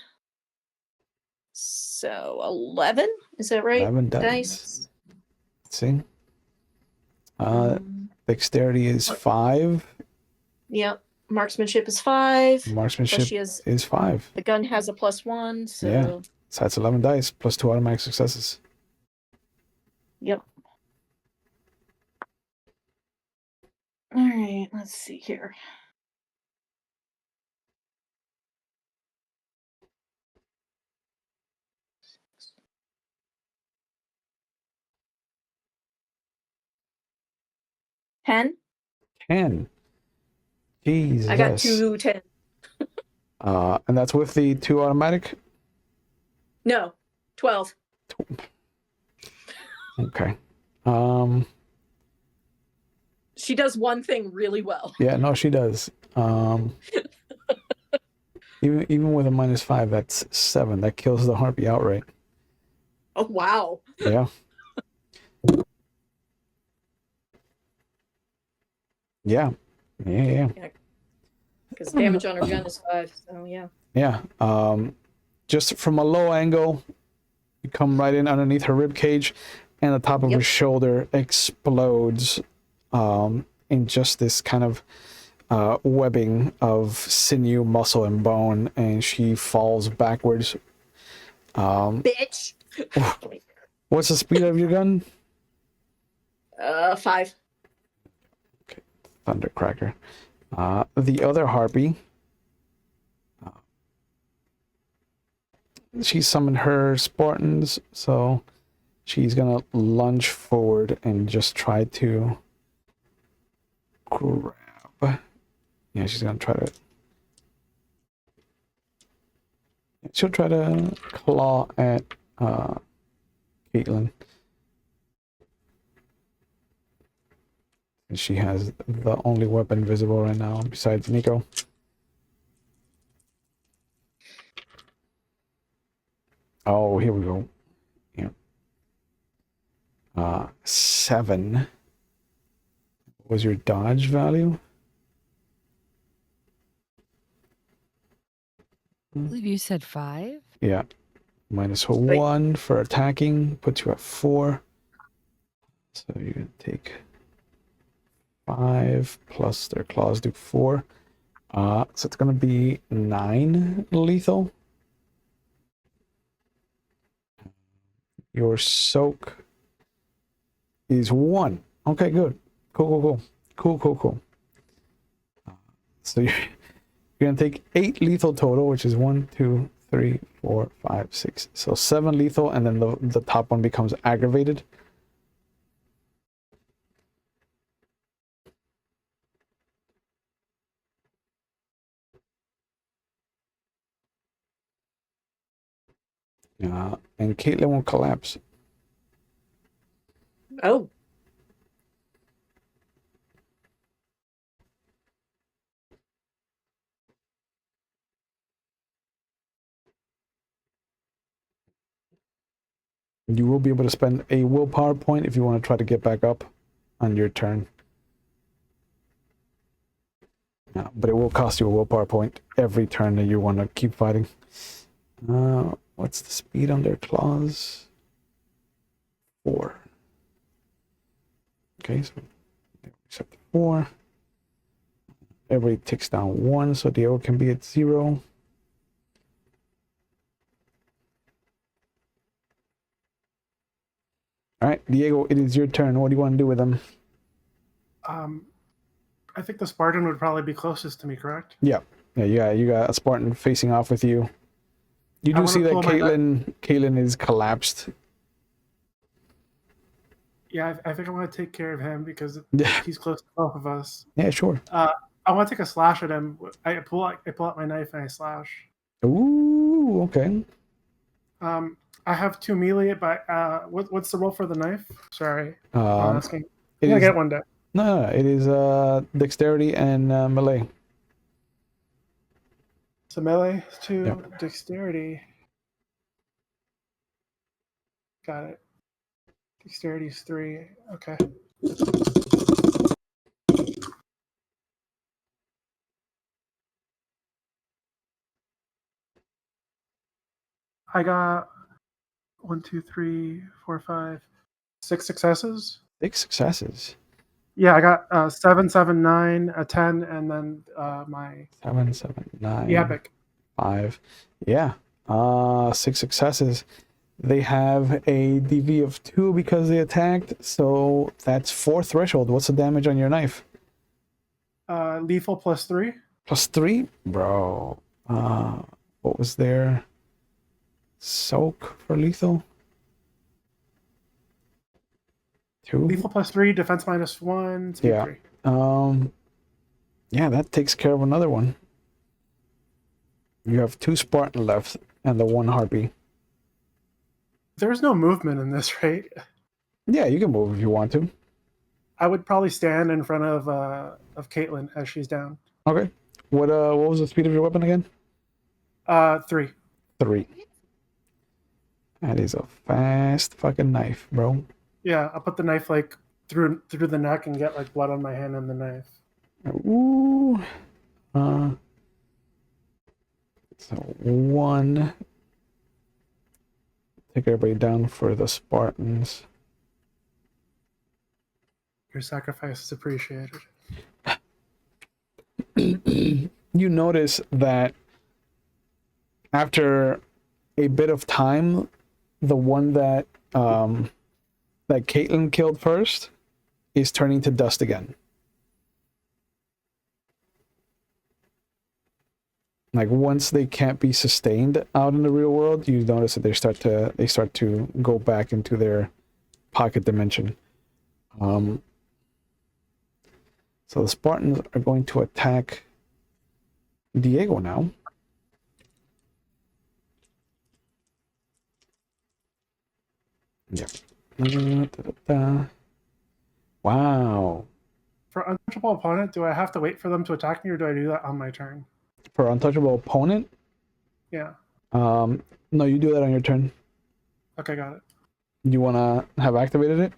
So 11, is that right? 11 dice. Let's see. Dexterity is 5. Yep. Marksmanship is 5. Marksmanship is 5. The gun has a +1, so yeah. So that's 11 dice plus 2 automatic successes. Yep. All right. Let's see here. $10. 10. Jesus. I got 2 10. And that's with the 2 automatic? No, 12. Okay. She does one thing really well. Yeah, no, she does. Even with a -5, that's 7. That kills the harpy outright. Oh wow. Yeah. Yeah. Because damage on her gun is 5, so yeah. Yeah. Just from a low angle, you come right in underneath her rib cage, and the top of her shoulder explodes in just this kind of webbing of sinew, muscle, and bone, and she falls backwards. Bitch! What's the speed of your gun? 5. Okay. Thundercracker. The other harpy, she summoned her Spartans, so she's gonna lunge forward and just try to grab. Yeah, she's gonna try to. She'll try to claw at Caitlin. And she has the only weapon visible right now besides Nico. Oh, here we go. Yeah. 7. What was your dodge value? I believe you said 5. Yeah. -1 for attacking puts you at 4. So you're gonna take 5 plus their claws do 4. So it's gonna be 9 lethal. Your soak is 1. Okay, good. Cool. So you're gonna take 8 lethal total, which is 1, 2, 3, 4, 5, 6. So 7 lethal, and then the top one becomes aggravated. And Caitlin will collapse. Oh. You will be able to spend a willpower point if you want to try to get back up on your turn. But it will cost you a willpower point every turn that you want to keep fighting. What's the speed on their claws? 4. Okay, so except 4. Everybody ticks down 1, so Diego can be at 0. All right, Diego, it is your turn. What do you want to do with them? I think the Spartan would probably be closest to me, correct? Yeah, you got a Spartan facing off with you. You do see that Caitlin is collapsed. Yeah, I think I want to take care of him because he's close to both of us. Yeah, sure. I want to take a slash at him. I pull out my knife and I slash. Ooh, okay. I have 2 melee, but what's the roll for the knife? Sorry, I'm asking. I get one day. No, it is dexterity and melee. So melee is 2, dexterity. Got it. Dexterity is 3. Okay. I got 1, 2, 3, 4, 5, 6 successes. 6 successes. Yeah, I got 7, 7, 9, a 10, and then my 7, 7, 9. the epic. 5. Yeah. 6 successes. They have a DV of 2 because they attacked, so that's 4 threshold. What's the damage on your knife? Lethal plus 3. Plus 3? Bro. What was their soak for lethal? 2? Lethal plus 3, defense minus 1, speed 3. Yeah, that takes care of another one. You have 2 Spartan left and the 1 harpy. There's no movement in this, right? Yeah, you can move if you want to. I would probably stand in front of Caitlin as she's down. Okay. What was the speed of your weapon again? 3. 3. That is a fast fucking knife, bro. Yeah, I'll put the knife through the neck and get blood on my hand and the knife. Ooh. So 1. Take everybody down for the Spartans. Your sacrifice is appreciated. You notice that after a bit of time, the one that Caitlin killed first is turning to dust again. Like once they can't be sustained out in the real world, you notice that they start to go back into their pocket dimension. So the Spartans are going to attack Diego now. Yeah. Wow. For untouchable opponent, do I have to wait for them to attack me, or do I do that on my turn? For untouchable opponent? Yeah. No, you do that on your turn. Okay, got it. You want to have activated it?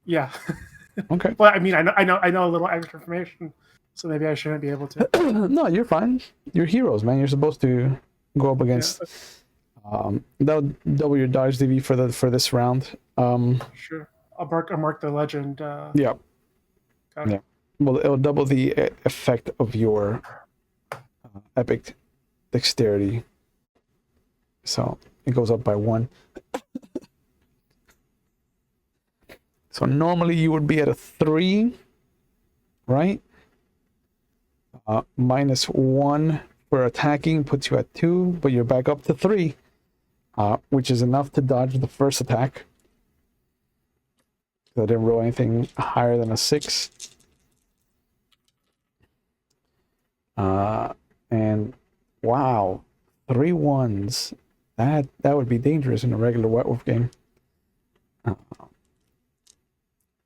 Yeah. Okay. Well, I mean, I know a little extra information, so maybe I shouldn't be able to. No, you're fine. You're heroes, man. You're supposed to go up against. Yeah. That'll double your dodge DV for this round. Sure. I'll mark the legend. Yeah. Got it. Yeah. Well, it'll double the effect of your epic dexterity. So it goes up by 1. So normally you would be at a 3, right? -1 for attacking puts you at 2, but you're back up to 3, which is enough to dodge the first attack. I didn't roll anything higher than a 6. And wow, 3 1s. That would be dangerous in a regular Wet Wolf game.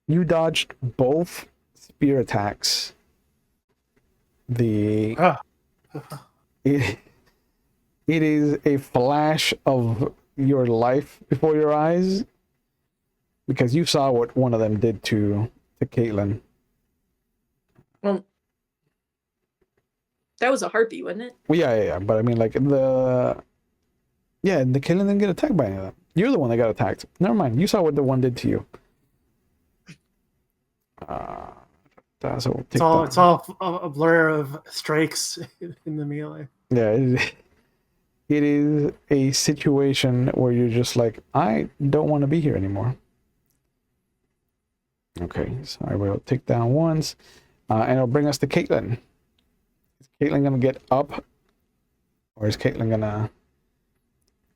You dodged both spear attacks. It is a flash of your life before your eyes, because you saw what one of them did to Caitlin. Well, that was a harpy, wasn't it? Well, yeah. But I mean, like the Caitlin didn't get attacked by any of them. You're the one that got attacked. Never mind. You saw what the one did to you. So we'll it's all a blur of strikes in the melee. Yeah, it is a situation where you're just like, I don't want to be here anymore. Okay, so I will take down 1s, and it'll bring us to Caitlin. Is Caitlin gonna get up, or is Caitlin gonna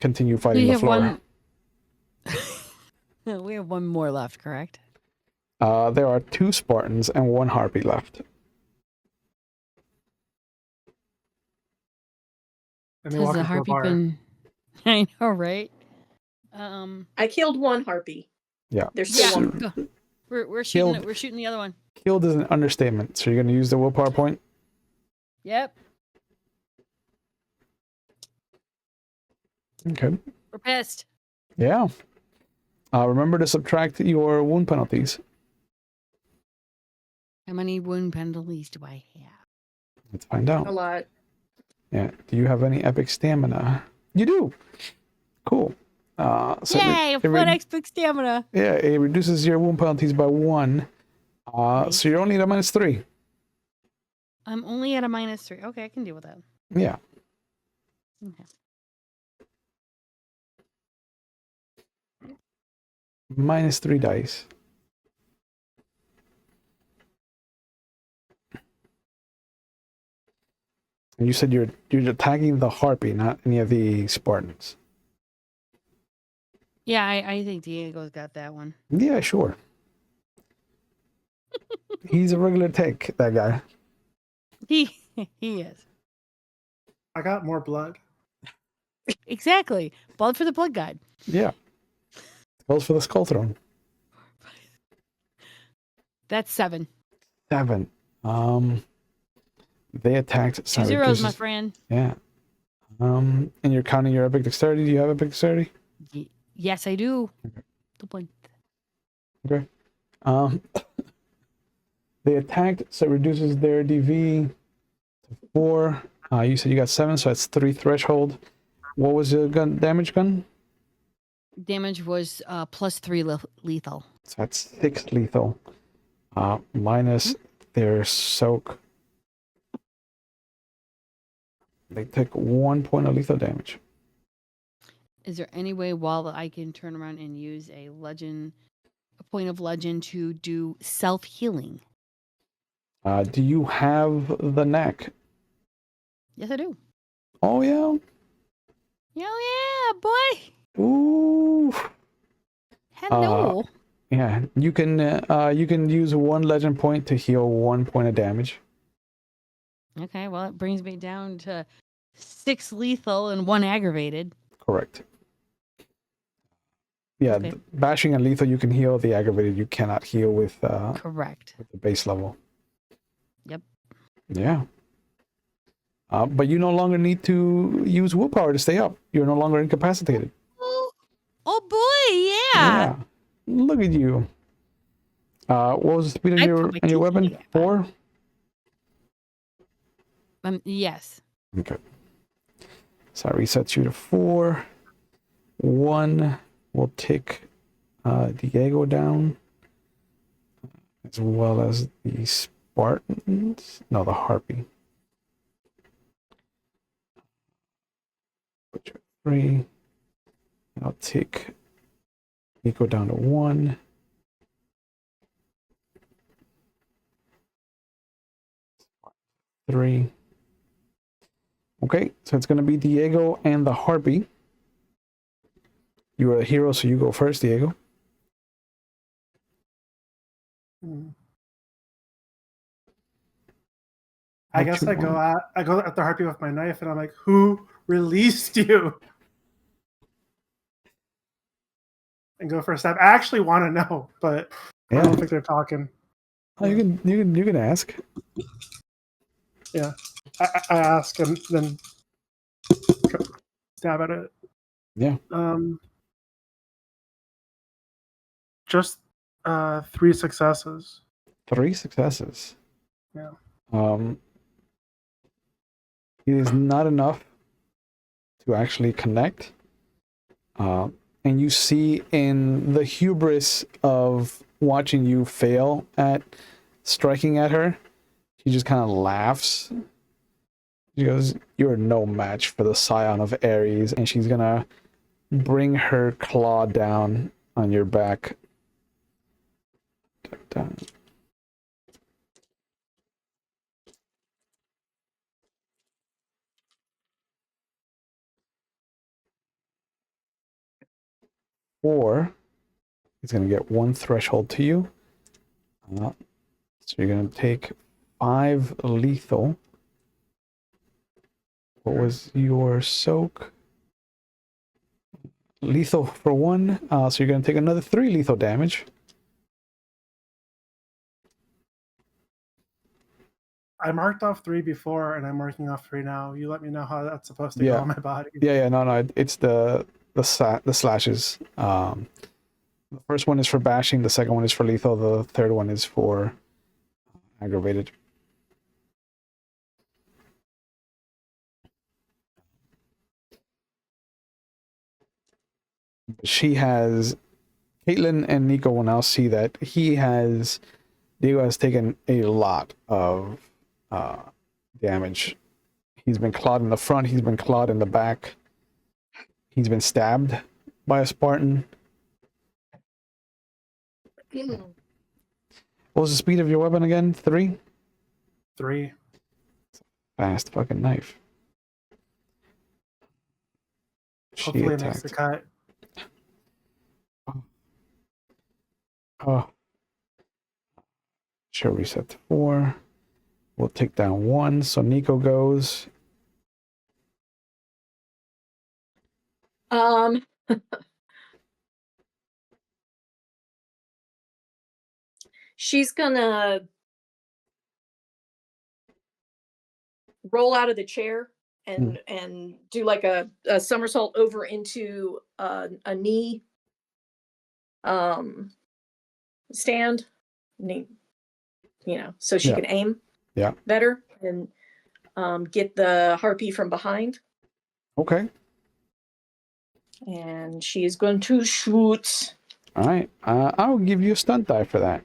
continue fighting the floor? We have 1 more left, correct? There are 2 Spartans and 1 harpy left. And they Has walk the into a harpy bar. been? I know, right? I killed 1 harpy. Yeah. There's still Yeah, 1. go. We're Killed. shooting. We're shooting the other one. Killed is an understatement, so you're gonna use the willpower point? Yep. Okay. We're pissed. Yeah. Remember to subtract your wound penalties. How many wound penalties do I have? Let's find out. A lot. Yeah. Do you have any epic stamina? You do. Cool. So Yay! 1 epic stamina. Yeah, it reduces your wound penalties by 1. So you're only at a -3. I'm only at a -3. Okay, I can deal with that. Yeah. Okay. -3 dice. And you said you're attacking the harpy, not any of the Spartans. Yeah, I think Diego's got that one. Yeah, sure. He's a regular tank, that guy. He is. I got more blood. Exactly. Blood for the blood guide. Yeah. Goes for the skull throne. That's 7. 7. They attacked. 2 zeros, my friend. Yeah. And you're counting your epic dexterity. Do you have epic dexterity? Yes, I do. Okay. 2 point. Okay. They attacked, so it reduces their DV to 4. You said you got 7, so that's 3 threshold. What was the gun damage gun? Damage was +3 lethal. So that's 6 lethal. Minus their soak. They took 1 point of lethal damage. Is there any way while I can turn around and use a point of legend to do self-healing? Do you have the neck? Yes, I do. Oh yeah. Hell yeah, boy. Ooh. Hello. Yeah. You can use 1 legend point to heal 1 point of damage. Okay, well, it brings me down to 6 lethal and 1 aggravated. Correct. Yeah, Okay. bashing and lethal you can heal. The aggravated you cannot heal with Correct. the base level. Yep. Yeah. But you no longer need to use willpower to stay up. You're no longer incapacitated. Oh boy, yeah. Look at you. What was the speed of I your put my and your teeth weapon? in it. 4? Yes. Okay. So I reset you to 4. 1 will take Diego down, as well as the Spartans. No, the Harpy. Put you at 3. I'll take Nico down to 1. Three. Okay, so it's going to be Diego and the Harpy. You are a hero, so you go first, Diego. I guess I go at the harpy with my knife, and I'm like, "Who released you?" And go for a stab. I actually want to know, but I don't think they're talking. Oh, you can ask. Yeah, I ask and then stab at it. Yeah. Just 3 successes. 3 successes. Yeah. It is not enough to actually connect. And you see in the hubris of watching you fail at striking at her, she just kind of laughs. She goes, "You're no match for the Scion of Ares," and she's gonna bring her claw down on your back. Down. Or he's gonna get 1 threshold to you. So you're gonna take 5 lethal. What was your soak? Lethal for 1. So you're gonna take another 3 lethal damage. I marked off 3 before, and I'm marking off 3 now. You let me know how that's supposed to go on my body. Yeah, no, it's the slashes. The first one is for bashing, the second one is for lethal, the third one is for aggravated. Caitlin and Nico will now see that Diego has taken a lot of damage. He's been clawed in the front, he's been clawed in the back, he's been stabbed by a Spartan. What was the speed of your weapon again? 3? 3. Fast fucking knife. Hopefully it makes the cut. Oh. She'll reset to 4. We'll take down 1, so Nico goes. She's gonna roll out of the chair and do like a somersault over into a knee stand. so she Yeah. can aim Yeah. better and get the harpy from behind. Okay. And she is going to shoot. All right. I'll give you a stunt die for that.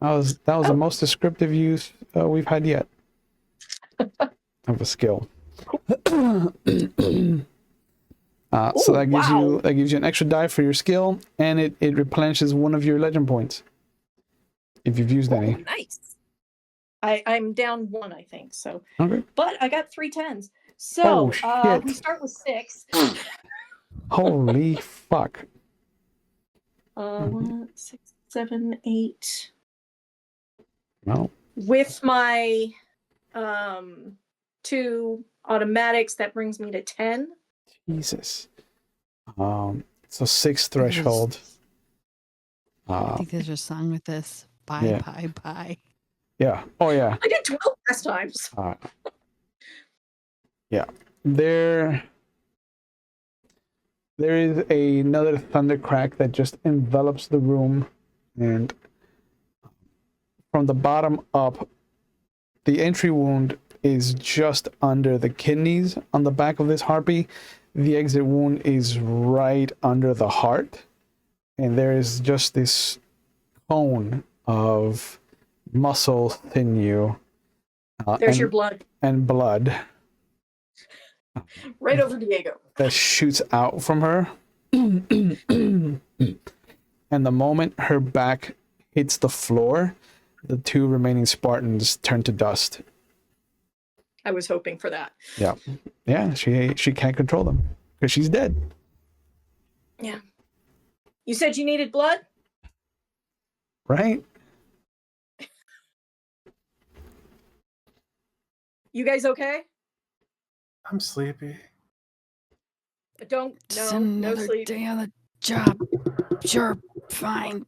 That was the most descriptive use we've had yet of a skill. So that gives you an extra die for your skill, and it replenishes one of your legend points if you've used any. Nice. I'm down 1, I think. So, okay. But I got 3 10s. So shit. we start with 6. Holy fuck. 1, 6, 7, 8. Well, with my 2 automatics, that brings me to 10. Jesus. So 6 threshold. I think there's a song with this. Bye, bye, bye. Yeah. Oh yeah. I did 12 last time. So. Yeah. There is another thundercrack that just envelops the room, and from the bottom up, the entry wound is just under the kidneys on the back of this harpy. The exit wound is right under the heart, and there is just this cone of muscle sinew. There's your blood. And blood. Right over Diego. That shoots out from her. And the moment her back hits the floor, the 2 remaining Spartans turn to dust. I was hoping for that. Yeah. Yeah, she can't control them because she's dead. Yeah. You said you needed blood? Right? You guys okay? I'm sleepy. No sleep. Day on the job. Sure, fine.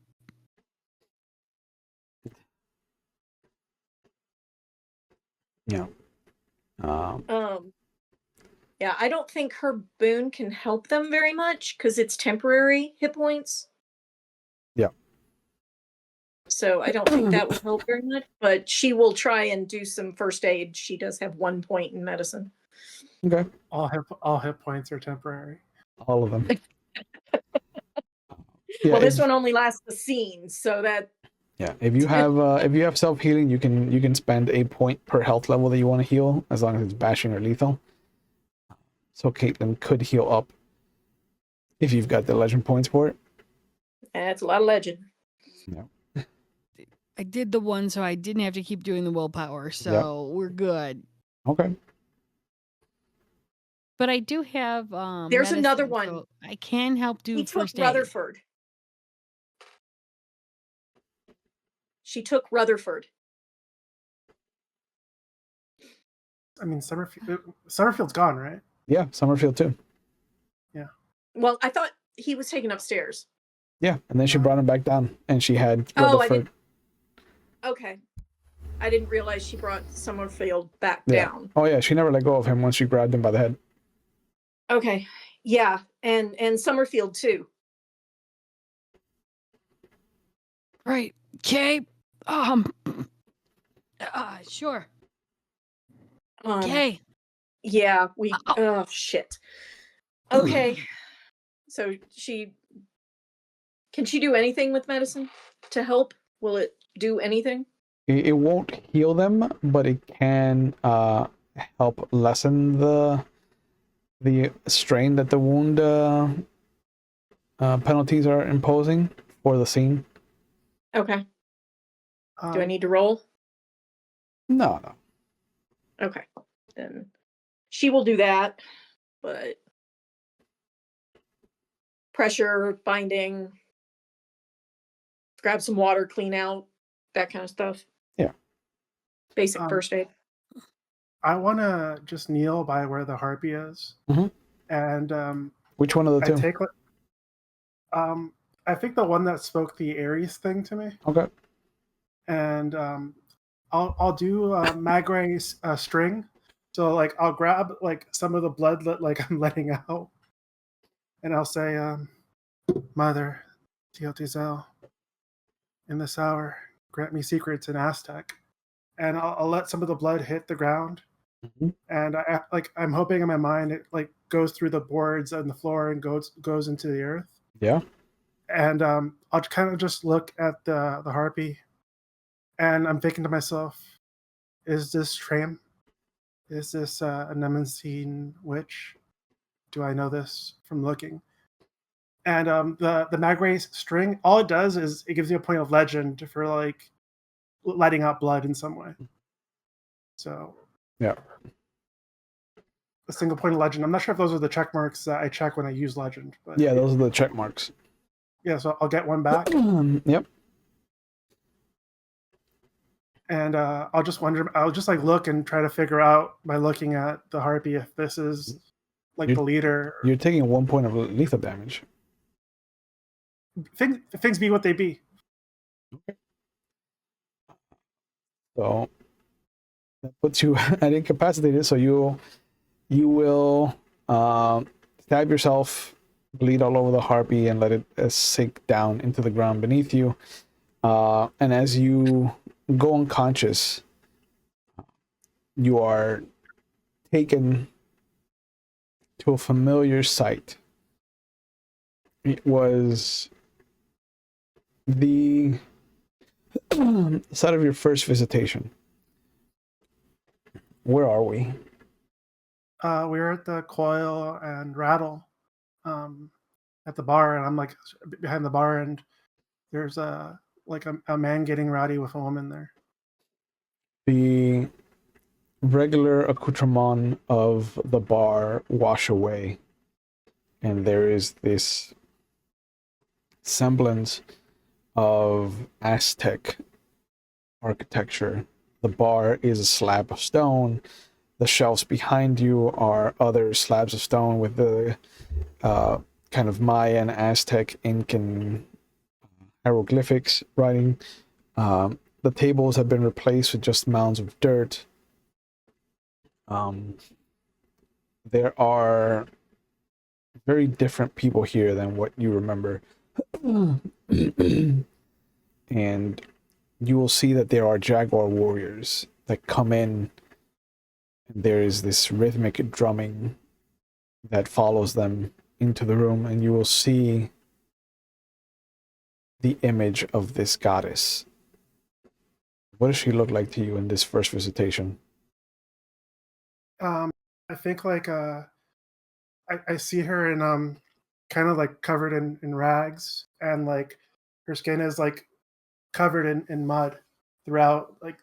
Yeah. Yeah, I don't think her boon can help them very much because it's temporary hit points. Yeah. So I don't think that would help very much, but she will try and do some first aid. She does have 1 point in medicine. Okay. All hit points are temporary. All of them. Well, this one only lasts the scene, so that. Yeah, if you have self healing, you can spend a point per health level that you want to heal, as long as it's bashing or lethal. So Caitlin could heal up if you've got the legend points for it. That's a lot of legend. Yeah. I did the one, so I didn't have to keep doing the willpower, so we're good. Okay. But I do have There's medicine, another one. so I can help do He took first aid. Rutherford. She took Rutherford. I mean, Summerfield's gone, right? Yeah, Summerfield too. Yeah. Well, I thought he was taken upstairs. Yeah, and then she brought him back down, and she had Rutherford. Okay. I didn't realize she brought Summerfield back down. Oh yeah, she never let go of him once she grabbed him by the head. Okay. Yeah, and Summerfield too. Right. Okay. Sure. Okay. Yeah, oh shit. Okay. So can she do anything with medicine to help? Will it do anything? It won't heal them, but it can help lessen the strain that the wound penalties are imposing for the scene. Okay. Do I need to roll? No. Okay. Then she will do that, but pressure, binding, grab some water, clean out, that kind of stuff. Yeah. Basic first aid. I want to just kneel by where the harpy is. Mm-hmm. And which one of the two? I think the one that spoke the Aries thing to me. Okay. And I'll do Magray string. So like I'll grab like some of the blood that like I'm letting out, and I'll say, Mother Teotizel, in this hour grant me secrets in Aztec. And I'll let some of the blood hit the ground. Mhm. And I'm hoping in my mind it like goes through the boards and the floor and goes into the earth. Yeah. And I'll kind of just look at the harpy, and I'm thinking to myself, is this Tram? Is this a Nemesis witch? Do I know this from looking? And the Magray string, all it does is it gives you a point of legend for like letting out blood in some way. So Yeah. a single point of legend. I'm not sure if those are the check marks that I check when I use legend, but Yeah, those are the check marks. yeah, so I'll get one back. Yep. And I'll just like look and try to figure out by looking at the harpy if this is like the leader. You're taking 1 point of lethal damage. Things be what they be. So that puts you at incapacitated. So you will stab yourself, bleed all over the harpy, and let it sink down into the ground beneath you. And as you go unconscious, you are taken to a familiar sight. It was the site of your first visitation. Where are we? We're at the Coil and Rattle at the bar, and I'm like behind the bar, and there's a man getting rowdy with a woman there. The regular accoutrement of the bar wash away, and there is this semblance of Aztec architecture. The bar is a slab of stone. The shelves behind you are other slabs of stone with the kind of Mayan, Aztec, Incan hieroglyphics writing. The tables have been replaced with just mounds of dirt. There are very different people here than what you remember. And you will see that there are jaguar warriors that come in, and there is this rhythmic drumming that follows them into the room, and you will see the image of this goddess. What does she look like to you in this first visitation? I think like I see her in kind of like covered in rags, and like her skin is like covered in mud throughout, like,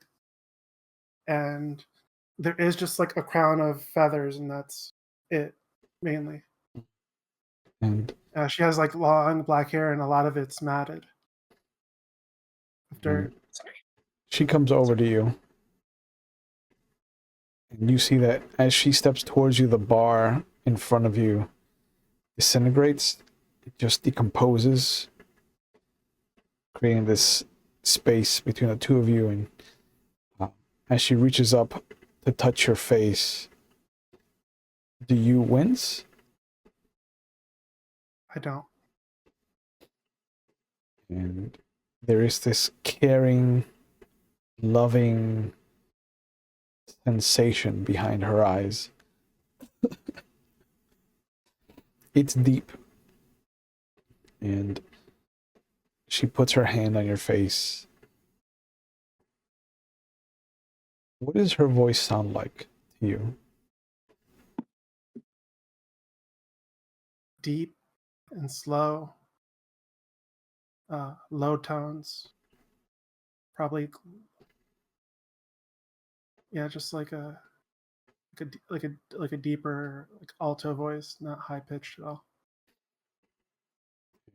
and there is just like a crown of feathers, and that's it mainly. And She has like long black hair, and a lot of it's matted with dirt. she comes over to you, and you see that as she steps towards you, the bar in front of you disintegrates. It just decomposes, creating this space between the two of you. And as she reaches up to touch your face, do you wince? I don't. And there is this caring, loving sensation behind her eyes. It's deep. And she puts her hand on your face. What does her voice sound like to you? Deep and slow, low tones, probably, yeah, just like a deeper, like alto voice, not high pitched at all.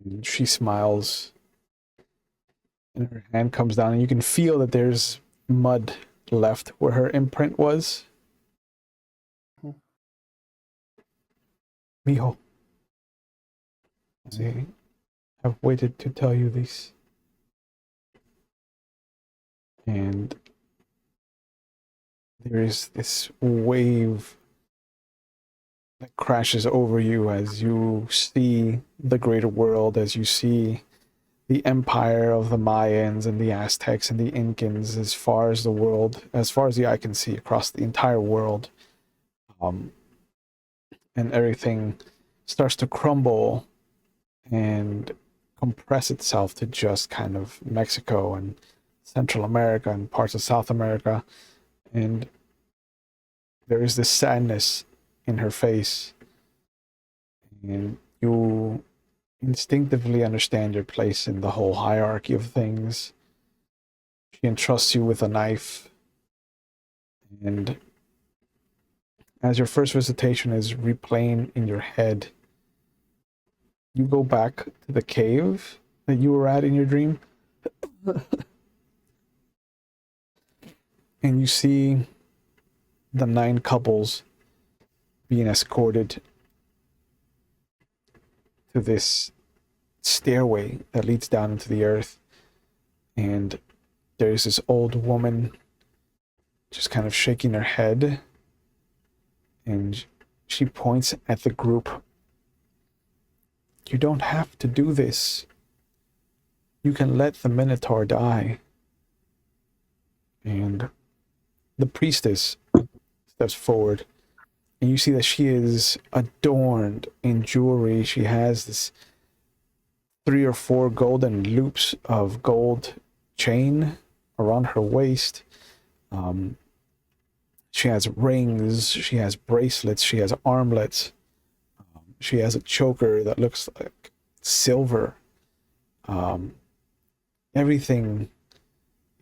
And she smiles, and her hand comes down, and you can feel that there's mud left where her imprint was. Mijo, I have waited to tell you this. And there is this wave that crashes over you as you see the greater world, as you see the empire of the Mayans and the Aztecs and the Incans as far as the world, as far as the eye can see, across the entire world. And everything starts to crumble and compress itself to just kind of Mexico and Central America and parts of South America. And there is this sadness in her face. And you instinctively understand your place in the whole hierarchy of things. She entrusts you with a knife. And as your first visitation is replaying in your head, you go back to the cave that you were at in your dream. And you see the 9 couples being escorted to this stairway that leads down into the earth. And there's this old woman just kind of shaking her head. And she points at the group. You don't have to do this. You can let the Minotaur die. And the priestess steps forward. And you see that she is adorned in jewelry. She has this 3 or 4 golden loops of gold chain around her waist. She has rings, she has bracelets, she has armlets. She has a choker that looks like silver. Everything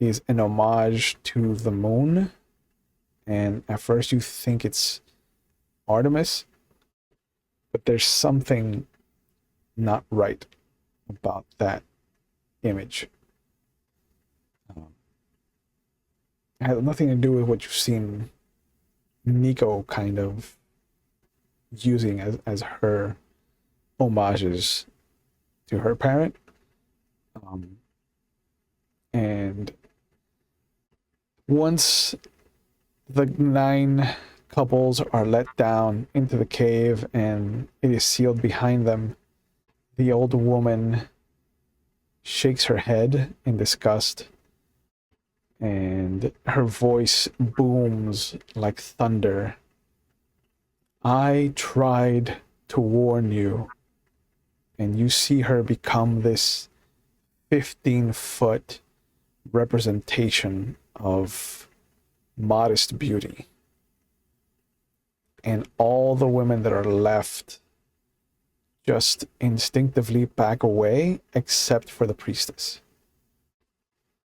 is an homage to the moon. And at first you think it's Artemis, but there's something not right about that image. It has nothing to do with what you've seen Nico kind of using as her homages to her parent. And once the 9 couples are let down into the cave and it is sealed behind them, the old woman shakes her head in disgust, and her voice booms like thunder. I tried to warn you. And you see her become this 15-foot representation of modest beauty. And all the women that are left just instinctively back away, except for the priestess.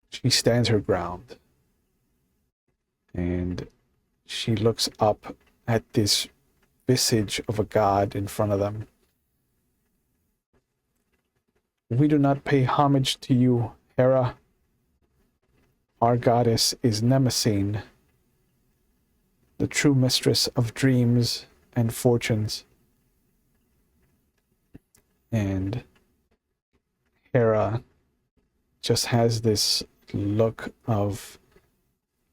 She stands her ground. And she looks up at this visage of a god in front of them. We do not pay homage to you, Hera. Our goddess is Mnemosyne, the true mistress of dreams and fortunes. And Hera just has this look of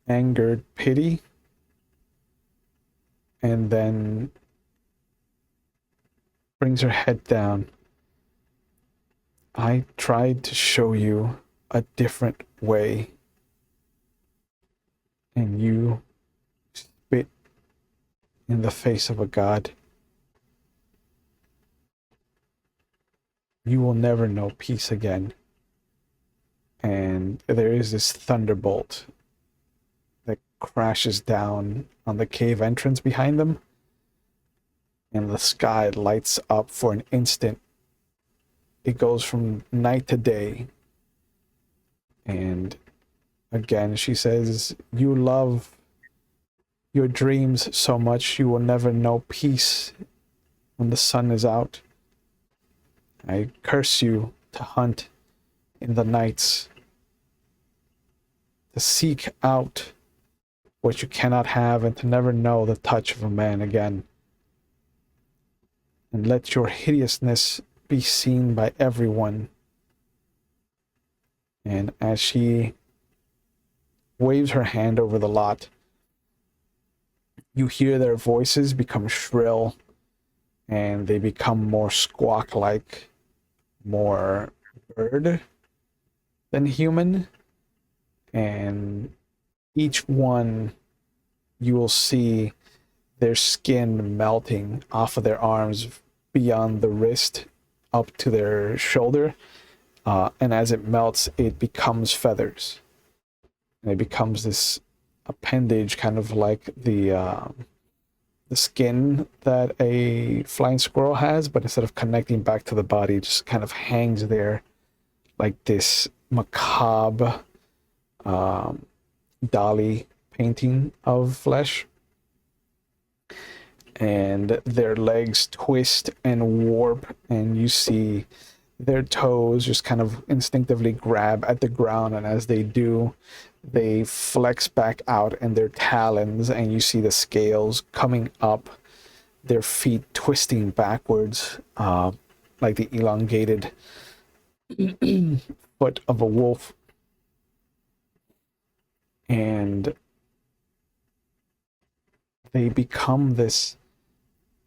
angered pity, and then brings her head down. I tried to show you a different way, and you spit in the face of a god. You will never know peace again. And there is this thunderbolt that crashes down on the cave entrance behind them, and the sky lights up for an instant. It goes from night to day. And again, she says, you love your dreams so much you will never know peace when the sun is out. I curse you to hunt in the nights, to seek out what you cannot have, and to never know the touch of a man again. And let your hideousness be seen by everyone. And as she waves her hand over the lot, you hear their voices become shrill, and they become more squawk-like, more bird than human, and each one you will see their skin melting off of their arms beyond the wrist up to their shoulder, and as it melts, it becomes feathers, and it becomes this appendage, kind of like the skin that a flying squirrel has, but instead of connecting back to the body, it just kind of hangs there like this macabre Dali painting of flesh. And their legs twist and warp, and you see their toes just kind of instinctively grab at the ground, and as they do, they flex back out in their talons, and you see the scales coming up, their feet twisting backwards, like the elongated foot of a wolf. And they become this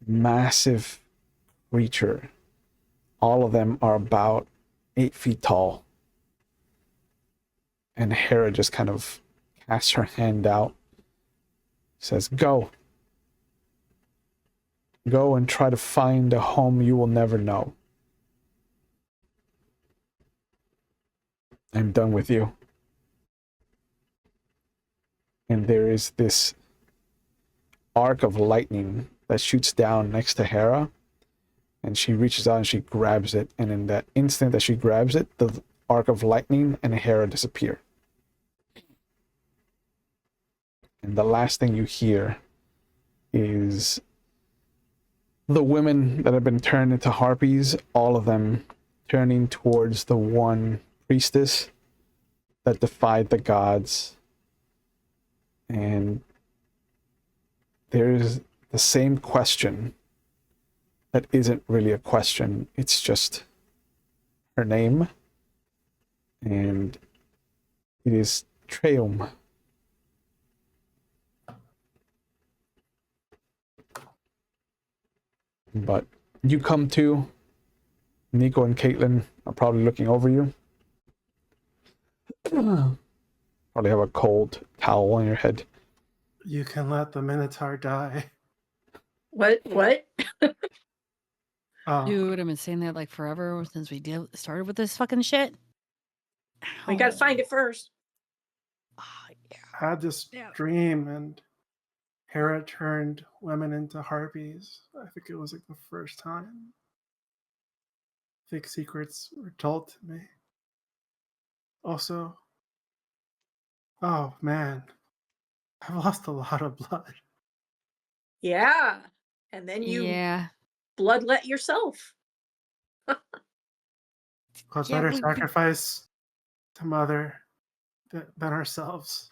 massive creature. All of them are about 8 feet tall. And Hera just kind of casts her hand out, says, "Go. Go and try to find a home you will never know. I'm done with you." And there is this arc of lightning that shoots down next to Hera, and she reaches out and she grabs it, and in that instant that she grabs it, the arc of lightning and Hera disappear. And the last thing you hear is the women that have been turned into harpies, all of them turning towards the one priestess that defied the gods. And there's the same question that isn't really a question. It's just her name. And it is Treum. But you come to, Nico and Caitlin are probably looking over you. Probably have a cold towel on your head. You can let the Minotaur die. What? Oh, Dude, I've been saying that like forever since we started with this fucking shit. We gotta find it first. Oh, yeah. I had this dream, and Hera turned women into harpies. I think it was like the first time. Thick secrets were told to me. Also, oh man, I've lost a lot of blood. Yeah. And then you Yeah. bloodlet yourself. Cause Yeah, better we- sacrifice to Mother than ourselves.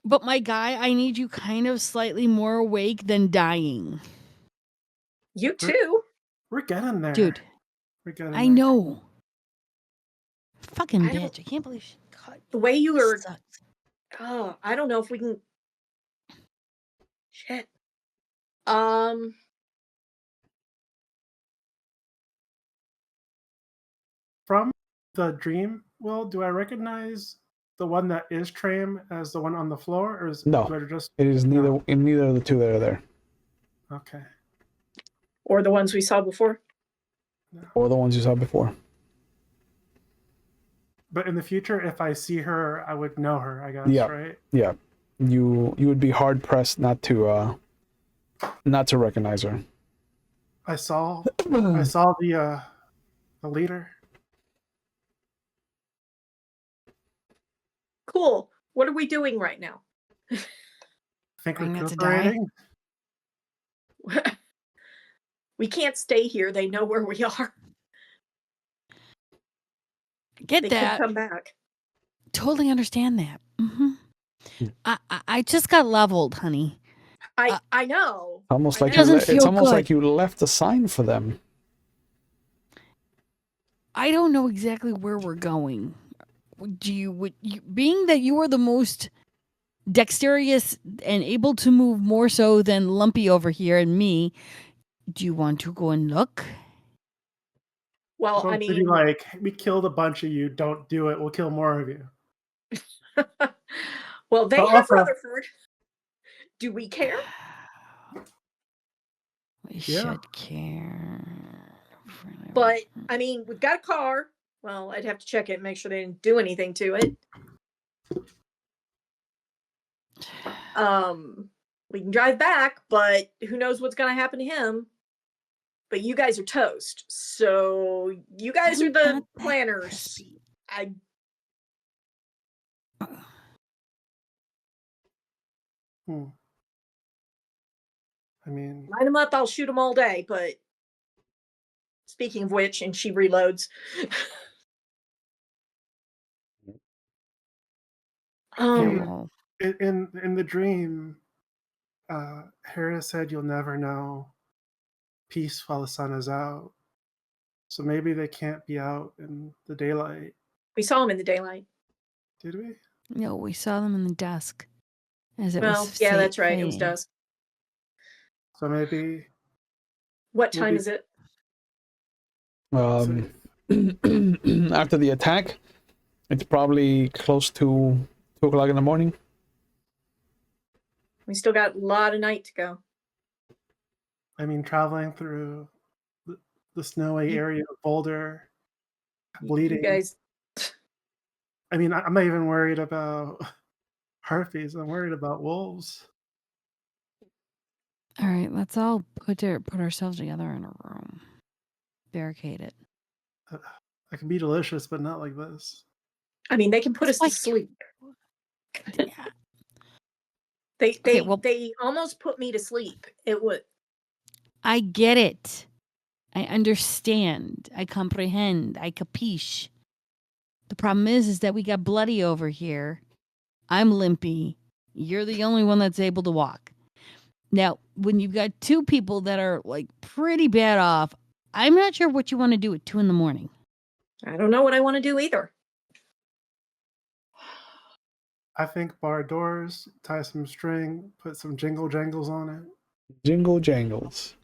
But my guy, I need you kind of slightly more awake than dying. You too. We're getting there. Dude, We're getting I there. know. Fucking I don't- bitch. I can't believe she cut. The way you were, Sucks. oh, I don't know if we can. Shit. From the dream, Will, do I recognize the one that is Treum as the one on the floor, or is No. do I just It is neither of the two that are there, okay? Or the ones we saw before. or the ones you saw before. But in the future, if I see her, I would know her. I guess, Yeah. right? Yeah, you would be hard pressed not to recognize her. I saw the leader. Cool. What are we doing right now? I think Trying not to die? recuperating. We can't stay here. They know where we are. Get They that. can come back. Totally understand that. I just got leveled, honey. I know. Almost I like know. Doesn't it's feel almost good. like you left a sign for them. I don't know exactly where we're going. Being that you are the most dexterous and able to move more so than Lumpy over here and me, do you want to go and look? Well, I Don't be mean, like, we killed a bunch of you. Don't do it. We'll kill more of you. well, they But have also, Rutherford. Do we care? We Yeah. should care. But I mean, we've got a car. Well, I'd have to check it and make sure they didn't do anything to it. We can drive back, but who knows what's going to happen to him? But you guys are toast. So you guys are I'm the not that planners. crispy. hmm. I mean, Line them up, I'll shoot them all day. But speaking of which, and she reloads. Yeah, Hey, well, in the dream, Hera said you'll never know peace while the sun is out. So maybe they can't be out in the daylight. We saw him in the daylight. Did we? no, we saw them in the dusk as it Well, was yeah, that's right. It was fading. dusk. So maybe What we'll time be is it? safe. After the attack, it's probably close to 2 o'clock in the morning. We still got a lot of night to go. I mean, traveling through the snowy area of Boulder, bleeding. You guys, I mean, I'm not even worried about harpies. I'm worried about wolves. All right, let's all put ourselves together in a room. Barricade it. I can be delicious, but not like this. I mean, they can put us That's to why- sleep. Yeah. They Okay, well- they almost put me to sleep. It would. I get it. I understand. I comprehend. I capiche. The problem is that we got bloody over here. I'm limpy. You're the only one that's able to walk. Now, when you've got two people that are like pretty bad off, I'm not sure what you want to do at 2 a.m. I don't know what I want to do either. I think bar doors, tie some string, put some jingle jangles on it. Jingle jangles.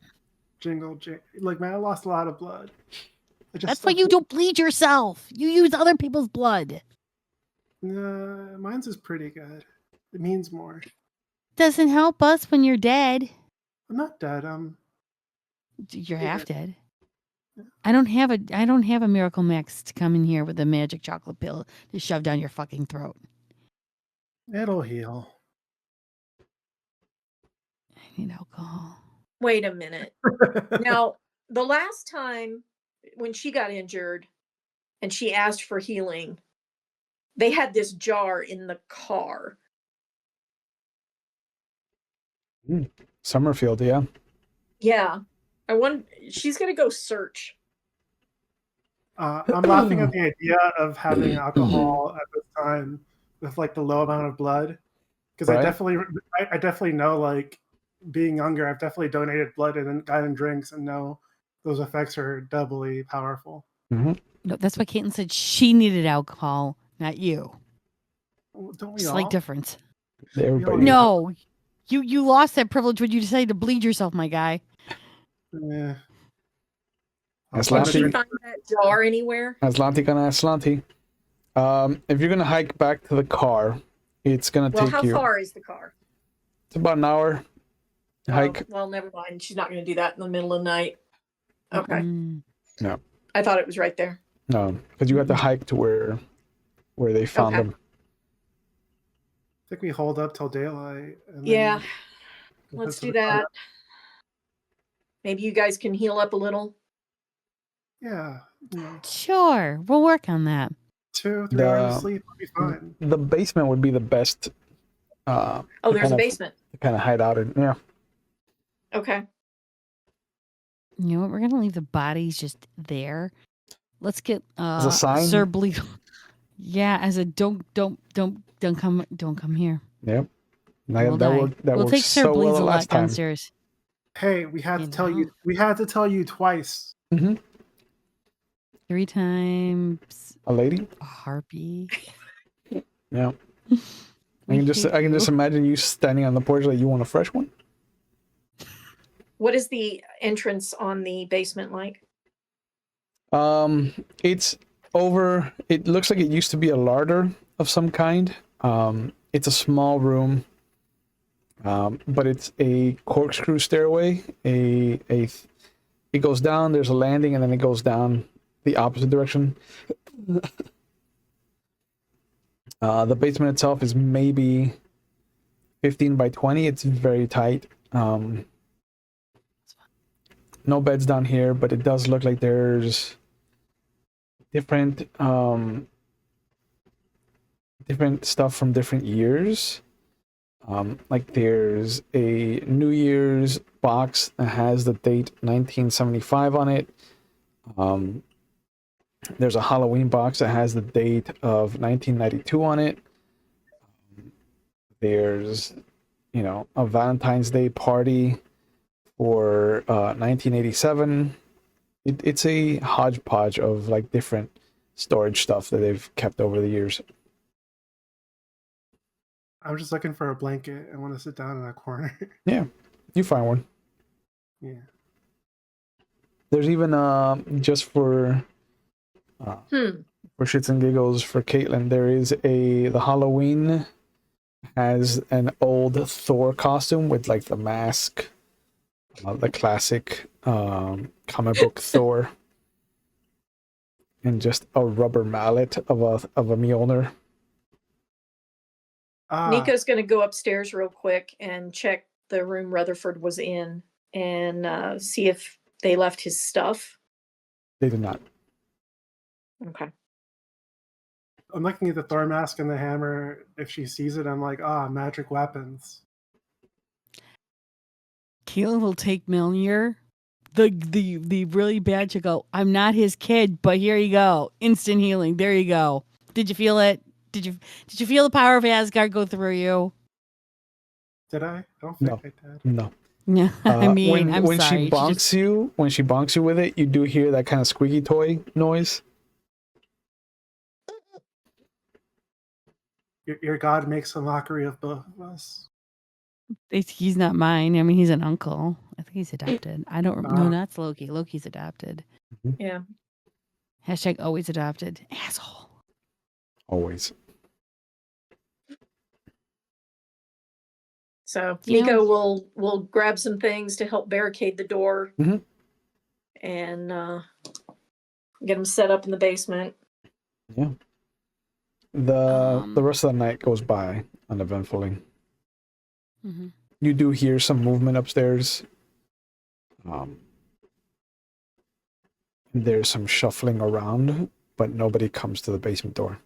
Like, man, I lost a lot of blood. That's why you don't bleed yourself. You use other people's blood. Mine's is pretty good. It means more. Doesn't help us when you're dead. I'm not dead. You're Yeah. half dead. I don't have a miracle mix to come in here with a magic chocolate pill to shove down your fucking throat. It'll heal. I need alcohol. Wait a minute. Now, the last time when she got injured and she asked for healing, they had this jar in the car. Summerfield, yeah. Yeah. I want. She's gonna go search. I'm laughing at the idea of having alcohol at this time with like the low amount of blood, because Right. I definitely know, like, being younger, I've definitely donated blood and gotten drinks and know those effects are doubly powerful. Mm-hmm. No, that's why Caitlin said she needed alcohol, not you. Don't we Slight all? difference. Everybody. No, you lost that privilege when you decided to bleed yourself, my guy. Yeah. That's Did Lottie. she find that jar anywhere? Aslanti gonna Aslanti. If you're gonna hike back to the car, it's gonna Well, take how you. far is the car? It's about an hour hike. Oh, well, never mind. She's not going to do that in the middle of the night. Okay. Mm. I thought it was right there. No, because you have to hike to where they found Okay. them. I think we hold up till daylight. And Yeah. then we'll Let's head to do the car. that. Maybe you guys can heal up a little. Yeah. Sure, we'll work on that. 2-3 hours of sleep will be fine. The basement would be the best. Oh, there's a basement. To kind of hide out in. Yeah. Okay. You know what? We're gonna leave the bodies just there. Let's get As a sign? Sir Bleed. Yeah, as a don't come here. Yep. We'll That die. worked We'll take Sir so well Bleeds the a lot last time. downstairs. Hey, we had You to tell know. you. We had to tell you twice. Mm-hmm. 3 times A lady. a harpy. Yeah. I can just imagine you standing on the porch like, you want a fresh one? What is the entrance on the basement like? It's over. It looks like it used to be a larder of some kind. It's a small room, but it's a corkscrew stairway. It goes down. There's a landing, and then it goes down the opposite direction. The basement itself is maybe 15 by 20. It's very tight. No beds down here, but it does look like there's different different stuff from different years. Like there's a New Year's box that has the date 1975 on it. There's a Halloween box that has the date of 1992 on it. There's, a Valentine's Day party for 1987. It's a hodgepodge of like different storage stuff that they've kept over the years. I'm just looking for a blanket. I want to sit down in a corner. Yeah, you find one. Yeah. There's even just for shits and giggles for Caitlin, there is the Halloween has an old Thor costume with like the mask, the classic comic book Thor, and just a rubber mallet of a Mjolnir. Nico's going to go upstairs real quick and check the room Rutherford was in and see if they left his stuff. They did not. Okay. I'm looking at the Thor mask and the hammer. If she sees it, I'm like, magic weapons. Caitlin will take Mjolnir. The really bad should go, I'm not his kid, but here you go. Instant healing. There you go. Did you feel it? Did you feel the power of Asgard go through you? Did I? I don't think I did. No. Yeah. I mean, when sorry. she bonks you with it, you do hear that kind of squeaky toy noise. Your God makes a mockery of both of us. He's not mine. I mean, he's an uncle. I think he's adopted. I don't know. No, that's Loki. Loki's adopted. Yeah. Hashtag always adopted. Asshole. Always. So Nico will grab some things to help barricade the door and get them set up in the basement. Yeah. The rest of the night goes by uneventfully. Mm-hmm. You do hear some movement upstairs. There's some shuffling around, but nobody comes to the basement door.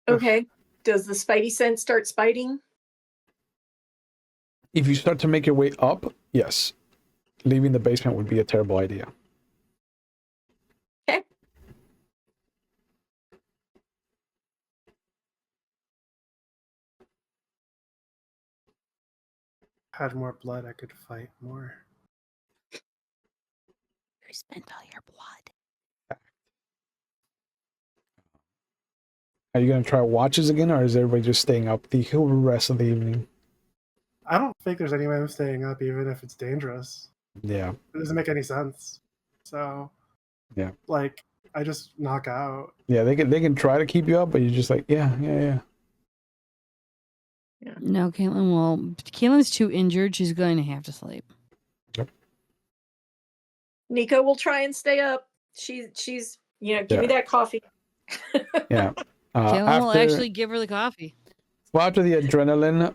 Okay. Does the spidey sense start spiting? If you start to make your way up, yes. Leaving the basement would be a terrible idea. Okay. Had more blood, I could fight more. You spent all your blood. Are you going to try watches again, or is everybody just staying up the whole rest of the evening? I don't think there's any way I'm staying up, even if it's dangerous. Yeah. It doesn't make any sense. So, yeah, like, I just knock out. Yeah, they can try to keep you up, but you're just like, yeah. No, Caitlin's too injured. She's going to have to sleep. Yep. Nico will try and stay up. She's give me that coffee. Yeah. Caitlin will actually give her the coffee. Well, after the adrenaline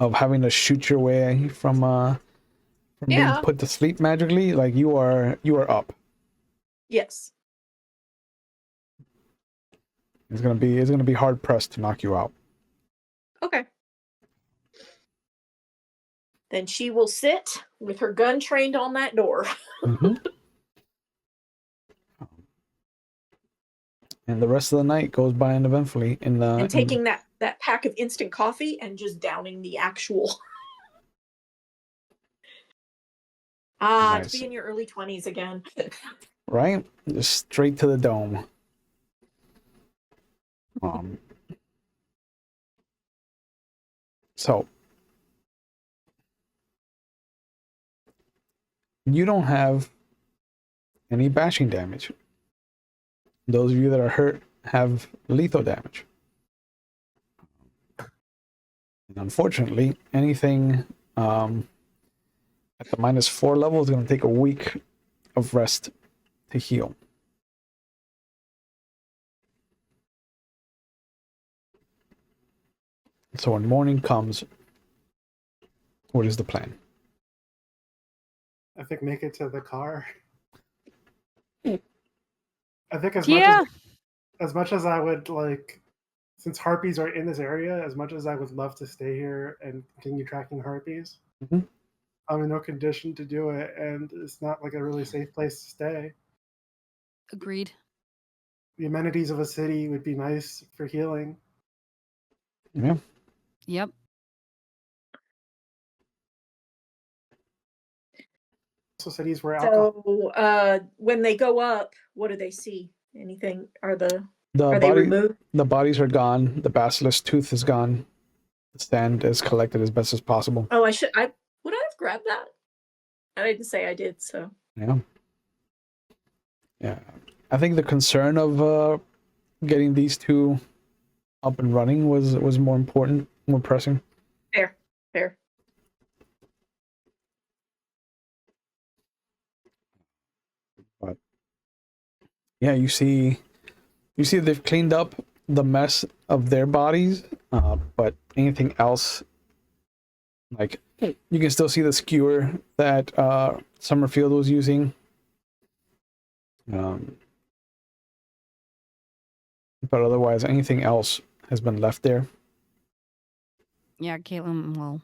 of having to shoot your way from being put to sleep magically, like you are up. Yes. It's gonna be hard pressed to knock you out. Okay. Then she will sit with her gun trained on that door. And the rest of the night goes by uneventfully. And taking that pack of instant coffee and just downing the actual. Nice. To be in your early 20s again. Right? Just straight to the dome. So You don't have any bashing damage. Those of you that are hurt have lethal damage. And unfortunately, anything at the -4 level is going to take a week of rest to heal. So when morning comes, what is the plan? I think make it to the car. I think Yeah. as much as I would like, since harpies are in this area, as much as I would love to stay here and continue tracking harpies, Mhm. I'm in no condition to do it, and it's not like a really safe place to stay. Agreed. The amenities of a city would be nice for healing. Yeah. Yep. Also, cities where alcohol. So when they go up, what do they see? Anything? Are they The removed? bodies are gone. The basilisk tooth is gone. The sand is collected as best as possible. Oh, would I have grabbed that? I didn't say I did, so. Yeah. Yeah. I think the concern of getting these two up and running was more important, more pressing. Fair. But yeah, you see they've cleaned up the mess of their bodies, but anything else, like you can still see the skewer that Summerfield was using. But otherwise, anything else has been left there. Yeah, Caitlin will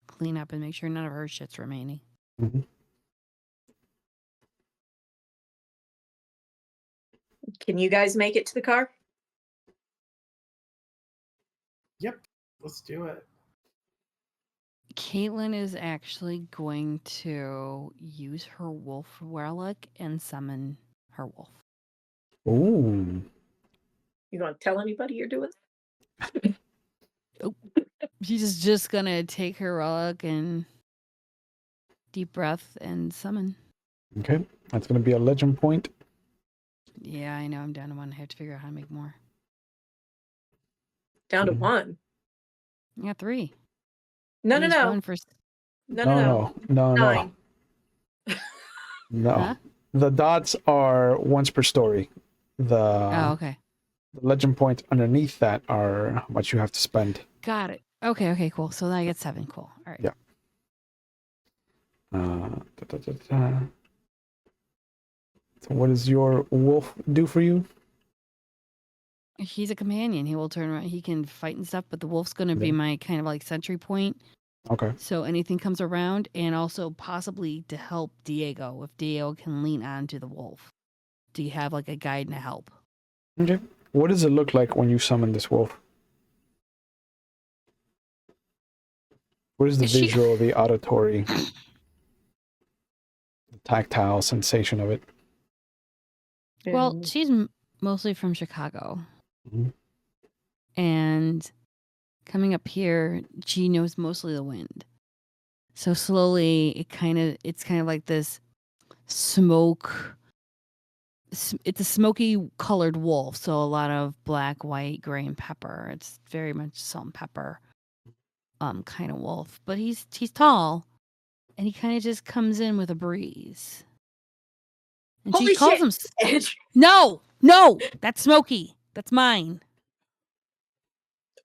clean up and make sure none of her shit's remaining. Mm-hmm. Can you guys make it to the car? Yep, let's do it. Caitlin is actually going to use her wolf relic and summon her wolf. Ooh. You gonna tell anybody you're doing? She's just gonna take her relic and deep breath and summon. Okay, that's gonna be a legend point. Yeah, I know. I'm down to one. I have to figure out how to make more. Down to Mhm. one. I got 3. No. Use one for No. Nine. No. Huh? The dots are once per story. Oh, okay. The legend points underneath that are how much you have to spend. Got it. Okay, cool. So then I get 7. Cool. All right. Yeah. So what does your wolf do for you? He's a companion. He will turn around. He can fight and stuff, but the wolf's going to be Yeah. my kind of like sentry point. Okay. So anything comes around, and also possibly to help Diego if Diego can lean onto the wolf. Do you have like a guide and a help? Okay. What does it look like when you summon this wolf? What is the Is she- visual, the auditory, the tactile sensation of it? Well, she's mostly from Chicago. Mhm. And coming up here, she knows mostly the wind. So slowly, it's kind of like this smoke. It's a smoky colored wolf, so a lot of black, white, gray, and pepper. It's very much salt and pepper, kind of wolf. But he's tall, and he kind of just comes in with a breeze. And Holy she calls shit. him. No, that's Smokey. That's mine.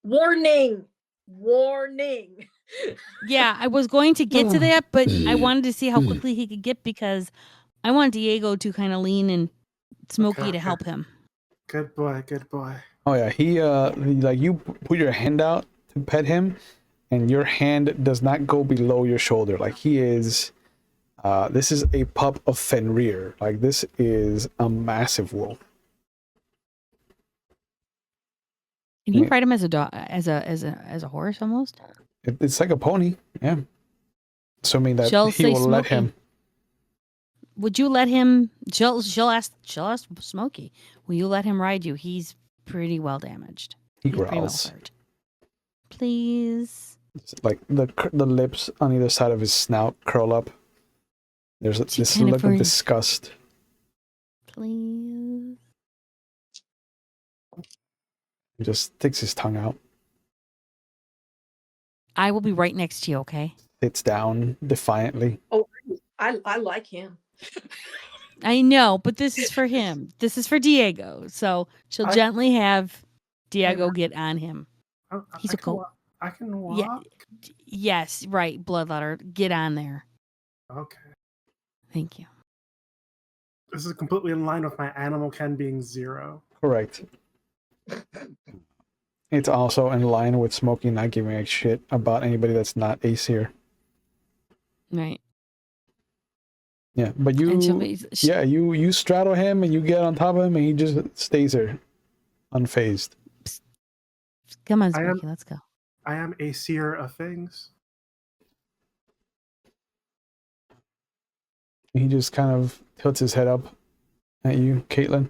Warning. Yeah, I was going to get to that, but I wanted to see how quickly he could get because I want Diego to kind of lean and Smokey Okay. to help him. Good boy. Oh yeah, he like you put your hand out to pet him, and your hand does not go below your shoulder. Like he is, this is a pup of Fenrir. Like this is a massive wolf. Can you Yeah. ride him as a dog, as a horse almost? It's like a pony, yeah. Assuming that She'll he say will let Smokey. him. Would you let him? She'll ask Smokey. Will you let him ride you? He's pretty well damaged. He He's pretty well growls. hurt. Please. It's like the lips on either side of his snout curl up. There's She this kinda look of burns. disgust. Please. He just sticks his tongue out, I will be right next to you, okay? sits down defiantly. Oh, I like him. I know, but this is for him. This is for Diego. So she'll I- gently have Diego man. get on him. He's a goat. I can Yeah. walk. Yes, right, Bloodletter. Get on there. Okay. Thank you. This is completely in line with my animal Ken being 0. Correct. It's also in line with Smokey not giving a shit about anybody that's not Aesir. Right. Yeah, but And she'll you, be yeah, you straddle him and you get on top of him and he just stays there, unfazed. come on, I am- Smokey, let's go. I am a seer of things. He just kind of tilts his head up at you, Caitlin,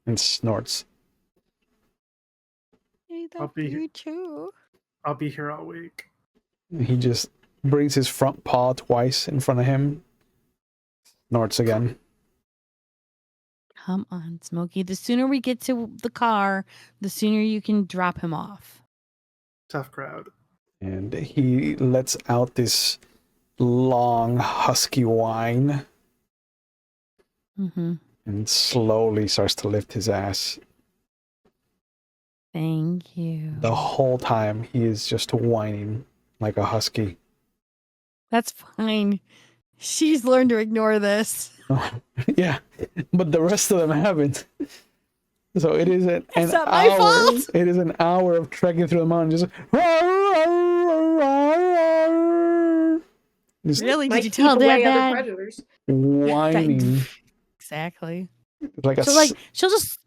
and snorts. Hey, I'll be here. too. I'll be here all week. He just brings his front paw twice in front of him, snorts again. Come on, Smokey. The sooner we get to the car, the sooner you can drop him off. Tough crowd. And he lets out this long, husky whine Mm-hmm. and slowly starts to lift his ass. Thank you. The whole time he is just whining like a husky. That's fine. She's learned to ignore this. Yeah, but the rest of them haven't. So it is an not my hour. fault. It is an hour of trekking through the mountain, just Really? Might Did you keep tell Dad away other that? predators. whining Exactly. like a She'll just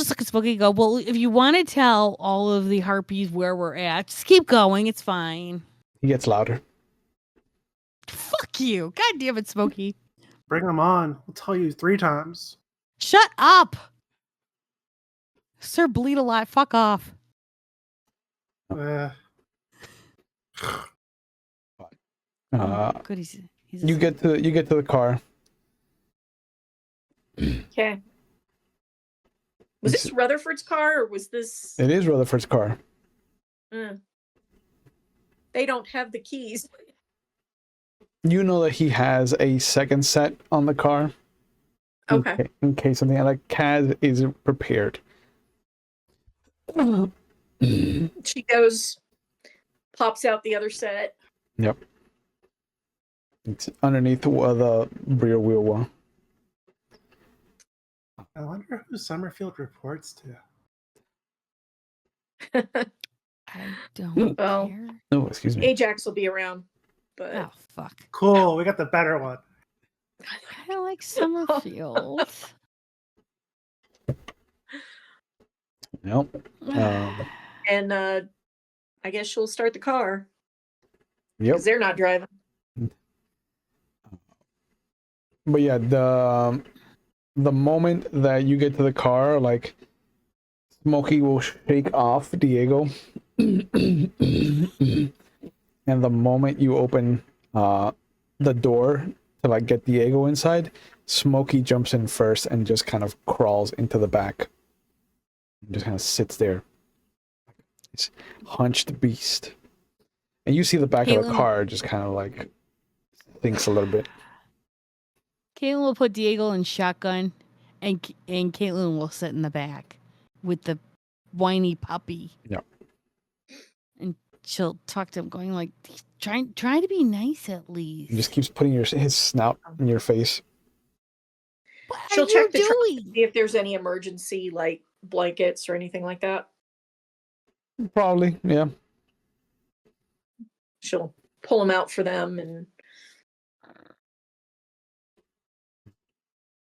look at Smokey and go, well, if you want to tell all of the harpies where we're at, just keep going. It's fine. He gets louder. Fuck you. God damn it, Smokey. Bring them on. I'll tell you 3 times. Shut up. Sir Bleed a lot. Fuck off. Good. He's You get to the car. Okay. Was this Rutherford's car or was this? It is Rutherford's car. They don't have the keys. You know that he has a second set on the car. Okay. In case something like Kaz is prepared. She goes, pops out the other set. Yep. It's underneath the rear wheel well. I wonder who Summerfield reports I don't Well, care. Oh, excuse me. Ajax will be around, but Oh, fuck. Cool, we got the better one. I like Summerfield. Nope. and I guess she'll start the car Yep. because they're not driving. But yeah, the moment that you get to the car, like Smokey will shake off Diego, and the moment you open the door to like get Diego inside, Smokey jumps in first and just kind of crawls into the back, and just kind of sits there, this hunched beast, and you see the back of the car just kind of like thinks a little bit. Caitlin will put Diego in shotgun, and Caitlin will sit in the back with the whiny puppy. Yeah. And she'll talk to him, going like, try to be nice at least. He just keeps putting his snout in your face. What She'll are check you the truck to doing? see if there's any emergency like blankets or anything like that. Probably, yeah. She'll pull them out for them, and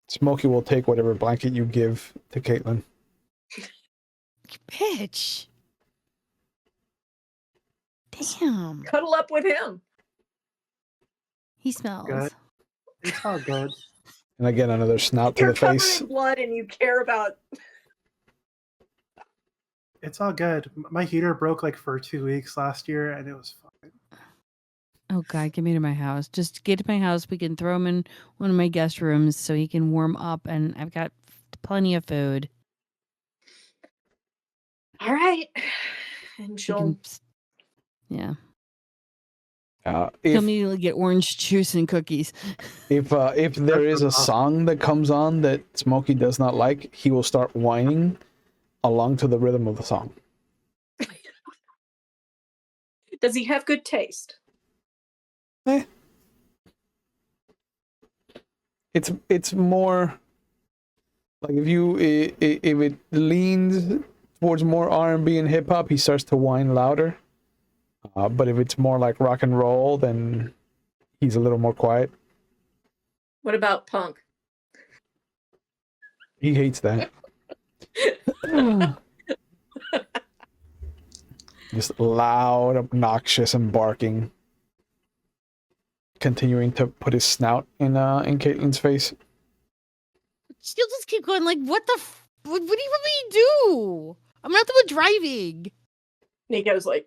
Smokey will take whatever blanket you give to Caitlin. Bitch. Damn. cuddle up with him. He smells. Good. It's all good. And again, another snout to You're the covered face. in blood, and you care about. It's all good. My heater broke like for 2 weeks last year, and it was fine. Oh God, get me to my house. Just get to my house. We can throw him in one of my guest rooms so he can warm up, and I've got plenty of food. All right. And He she'll can, yeah. Tell If me to get orange juice and cookies. if there is a song that comes on that Smokey does not like, he will start whining along to the rhythm of the song. Does he have good taste? It's more like if it leans towards more R&B and hip hop, he starts to whine louder. But if it's more like rock and roll, then he's a little more quiet. What about punk? He hates that. Just loud, obnoxious, and barking. Continuing to put his snout in Caitlin's face. She'll just keep going like, what the what do you want me to do? I'm not the one driving. Nico's like,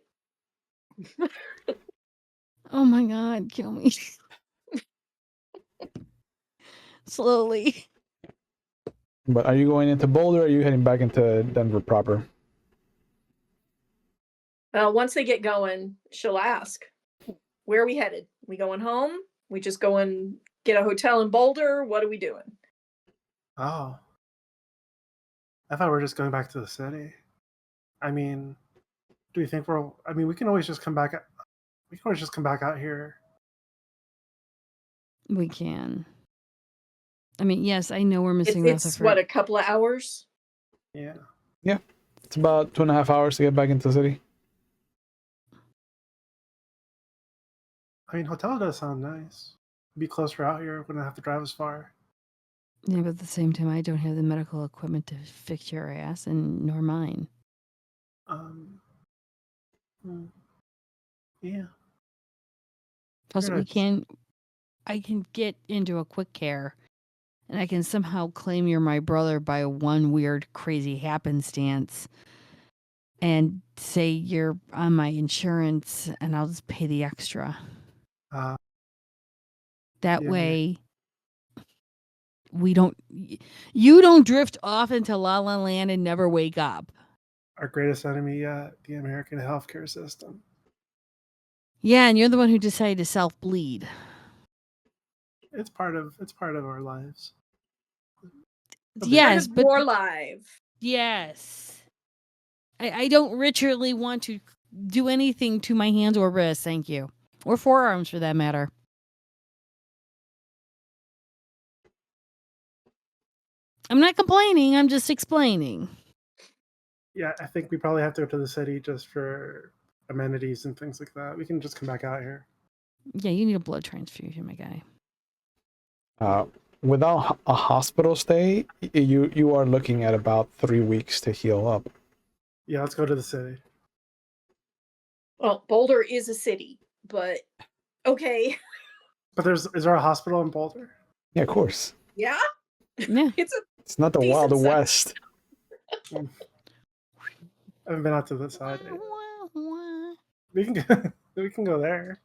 Oh my God, kill me. Slowly. But are you going into Boulder or are you heading back into Denver proper? once they get going, she'll ask, where are we headed? We going home? We just go and get a hotel in Boulder? What are we doing? Oh. I thought we were just going back to the city. I mean, do you think we can always just come back. We can always just come back out here. We can. I mean, yes, I know we're missing It's Rutherford. what, a couple of hours? Yeah. Yeah. It's about 2.5 hours to get back into the city. I mean, hotel does sound nice. Be closer out here. Wouldn't have to drive as far. Yeah, but at the same time, I don't have the medical equipment to fix your ass, and nor mine. Yeah. Plus, Good. I can get into a quick care, and I can somehow claim you're my brother by one weird, crazy happenstance, and say you're on my insurance, and I'll just pay the extra. That Yeah. way, you don't drift off into La La Land and never wake up. Our greatest enemy yet, the American healthcare system. Yeah, and you're the one who decided to self-bleed. It's part of our lives. Yes, but More live. yes. I don't ritually want to do anything to my hands or wrists, thank you. Or forearms for that matter. I'm not complaining, I'm just explaining. Yeah, I think we probably have to go to the city just for amenities and things like that. We can just come back out here. Yeah, you need a blood transfusion, my guy. Without a hospital stay, you are looking at about 3 weeks to heal up. Yeah, let's go to the city. Well, Boulder is a city, but okay. But is there a hospital in Boulder? Yeah, of course. Yeah? Yeah. It's not the Wild Decent size. West. I haven't been out to the side. We can go there.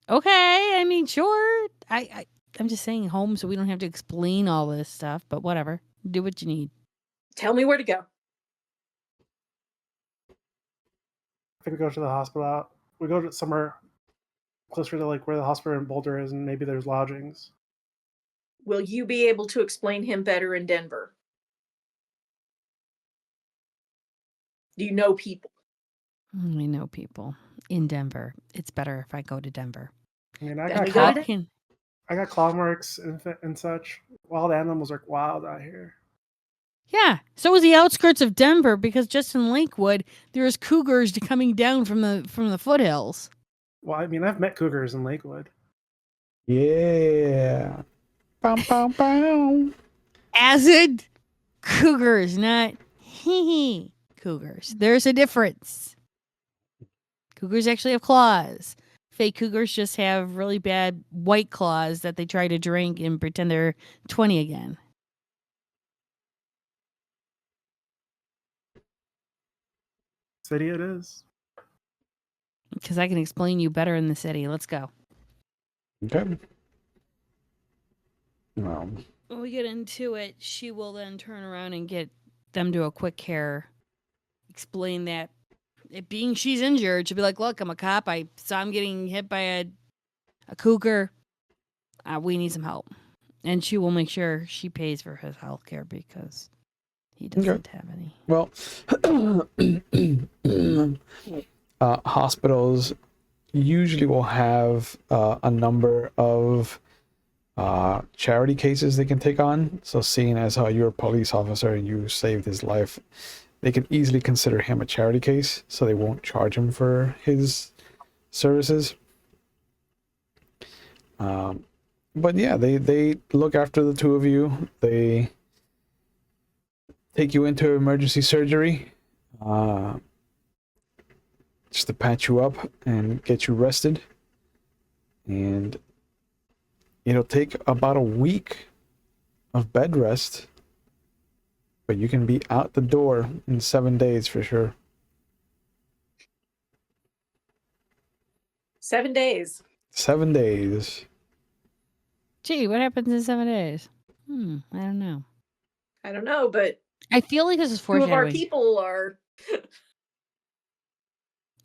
Okay, I mean, sure. I'm just saying home so we don't have to explain all this stuff, but whatever. Do what you need. Tell me where to go. I think we go to the hospital. We go to somewhere closer to like where the hospital in Boulder is, and maybe there's lodgings. Will you be able to explain him better in Denver? Do you know people? I know people in Denver. It's better if I go to Denver. I mean, I Then we got go to I got claw marks and such. Wild animals are wild out here. Yeah, so is the outskirts of Denver because just in Lakewood there's cougars coming down from the foothills. Well, I mean, I've met cougars in Lakewood. Yeah. Bow, bow, bow. Acid cougars, not hee cougars. There's a difference. Cougars actually have claws. Fake cougars just have really bad white claws that they try to drink and pretend they're 20 again. City it is. Because I can explain you better in the city. Let's go. Okay. When we get into it, she will then turn around and get them to a quick care. Explain that it being she's injured, she'll be like, "Look, I'm a cop. I saw him getting hit by a cougar. We need some help." And she will make sure she pays for his health care because he doesn't have any. Well, hospitals usually will have a number of charity cases they can take on. So seeing as how you're a police officer and you saved his life, they can easily consider him a charity case, so they won't charge him for his services. But yeah, they look after the two of you. They take you into emergency surgery just to patch you up and get you rested. And it'll take about a week of bed rest, but you can be out the door in 7 days for sure. 7 days. 7 days. Gee, what happens in 7 days? I don't know. I don't know, but I feel like this is two of our foreshadowing. people are.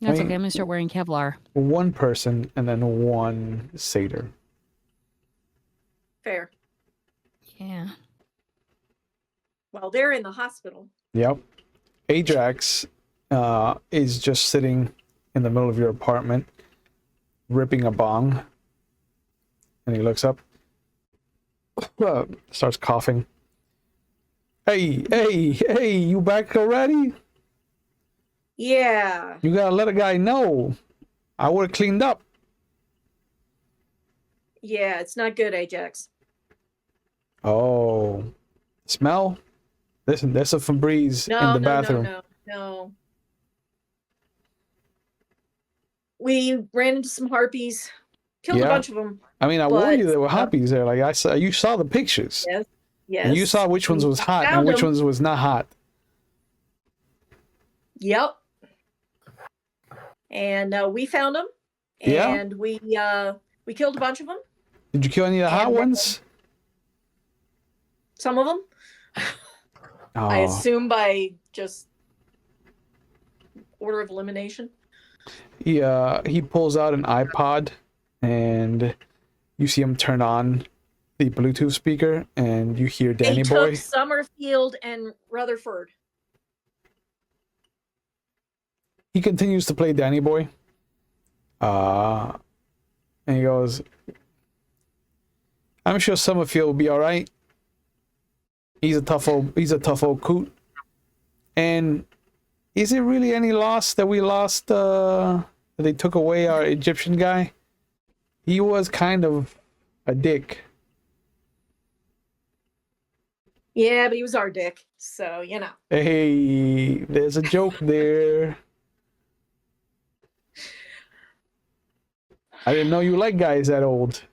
That's okay. I'm gonna start wearing Kevlar. One person and then one satyr. Fair. Yeah. Well, they're in the hospital. Yep. Ajax is just sitting in the middle of your apartment, ripping a bong, and he looks up, starts coughing. Hey, you back already? Yeah. You gotta let a guy know. I would have cleaned up. Yeah, it's not good, Ajax. Oh, smell? Listen, there's a Febreze in the bathroom. No. We ran into some harpies, killed a bunch of them. I mean, I warned you there were harpies there. Like you saw the pictures. Yes. And you saw which ones was hot and which ones was not hot. Yep. And we found them. And we killed a bunch of them. Did you kill any of the hot ones? Some of them. Oh. I assume by just order of elimination. He pulls out an iPod, and you see him turn on the Bluetooth speaker, and you hear Danny Boy. They took Summerfield and Rutherford. He continues to play Danny Boy. And he goes, "I'm sure Summerfield will be all right. He's a tough old coot. And is it really any loss that we lost? That they took away our Egyptian guy? He was kind of a dick." Yeah, but he was our dick, so you know. Hey, there's a joke there. I didn't know you like guys that old.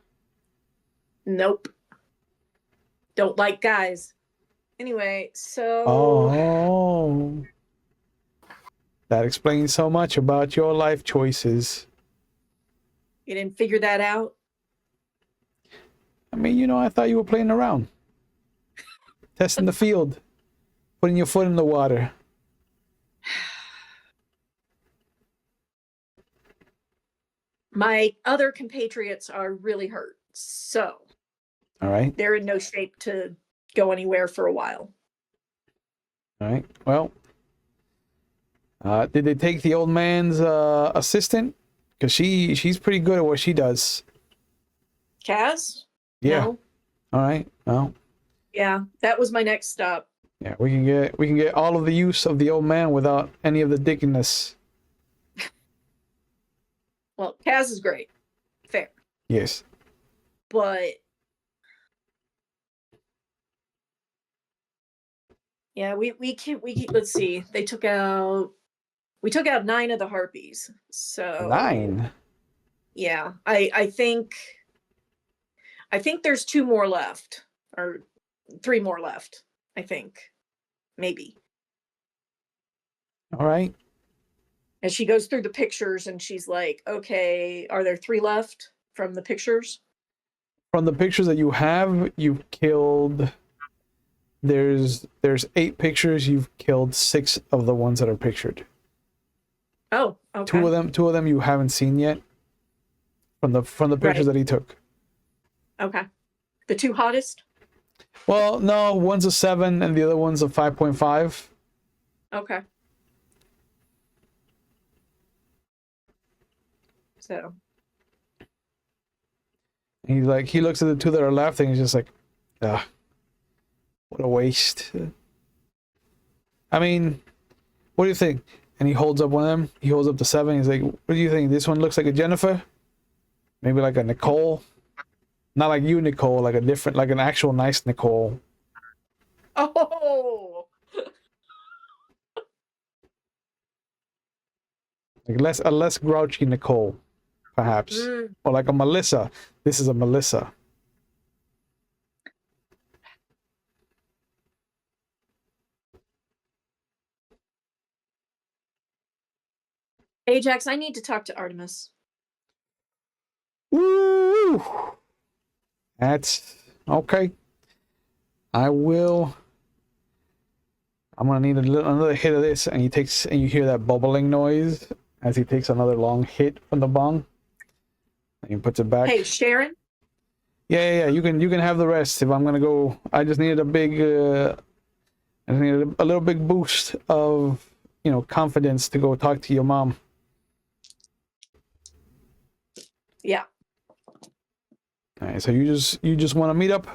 Nope. Don't like guys. Anyway, so... Oh. That explains so much about your life choices. You didn't figure that out? I mean, I thought you were playing around. Testing the field. Putting your foot in the water. My other compatriots are really hurt, so... All right. They're in no shape to go anywhere for a while. All right. Well, did they take the old man's assistant? Because she's pretty good at what she does. Kaz? Yeah. No. All right. Well. Yeah, that was my next stop. Yeah, we can get all of the use of the old man without any of the dickiness. Well, Kaz is great. Fair. Yes. But yeah, we let's see. We took out 9 of the harpies. So 9. Yeah, I think there's 2 more left, or 3 more left. I think, maybe. All right. As she goes through the pictures and she's like, okay, are there 3 left from the pictures? From the pictures that you have, you've killed. There's 8 pictures. You've killed 6 of the ones that are pictured. Oh, okay. 2 of them you haven't seen yet. From the pictures that he took. Okay. The 2 hottest? Well, no, one's a 7 and the other one's a 5.5. Okay. So. He's like, he looks at the 2 that are left and he's just like, ah, what a waste. I mean, what do you think? And he holds up one of them. He holds up the 7. He's like, what do you think? This one looks like a Jennifer? Maybe like a Nicole? Not like you, Nicole, like a different, like an actual nice Nicole. Oh! Like a less grouchy Nicole, perhaps. Or like a Melissa. This is a Melissa. Ajax, I need to talk to Artemis. Woo! That's okay. I will. I'm gonna need another hit of this, and you hear that bubbling noise as he takes another long hit from the bong. And he puts it back. Hey, Sharon? Yeah. You can have the rest. If I'm gonna go, I just needed a big, I just needed a little big boost of, confidence to go talk to your mom. Yeah. All right. So you just want to meet up?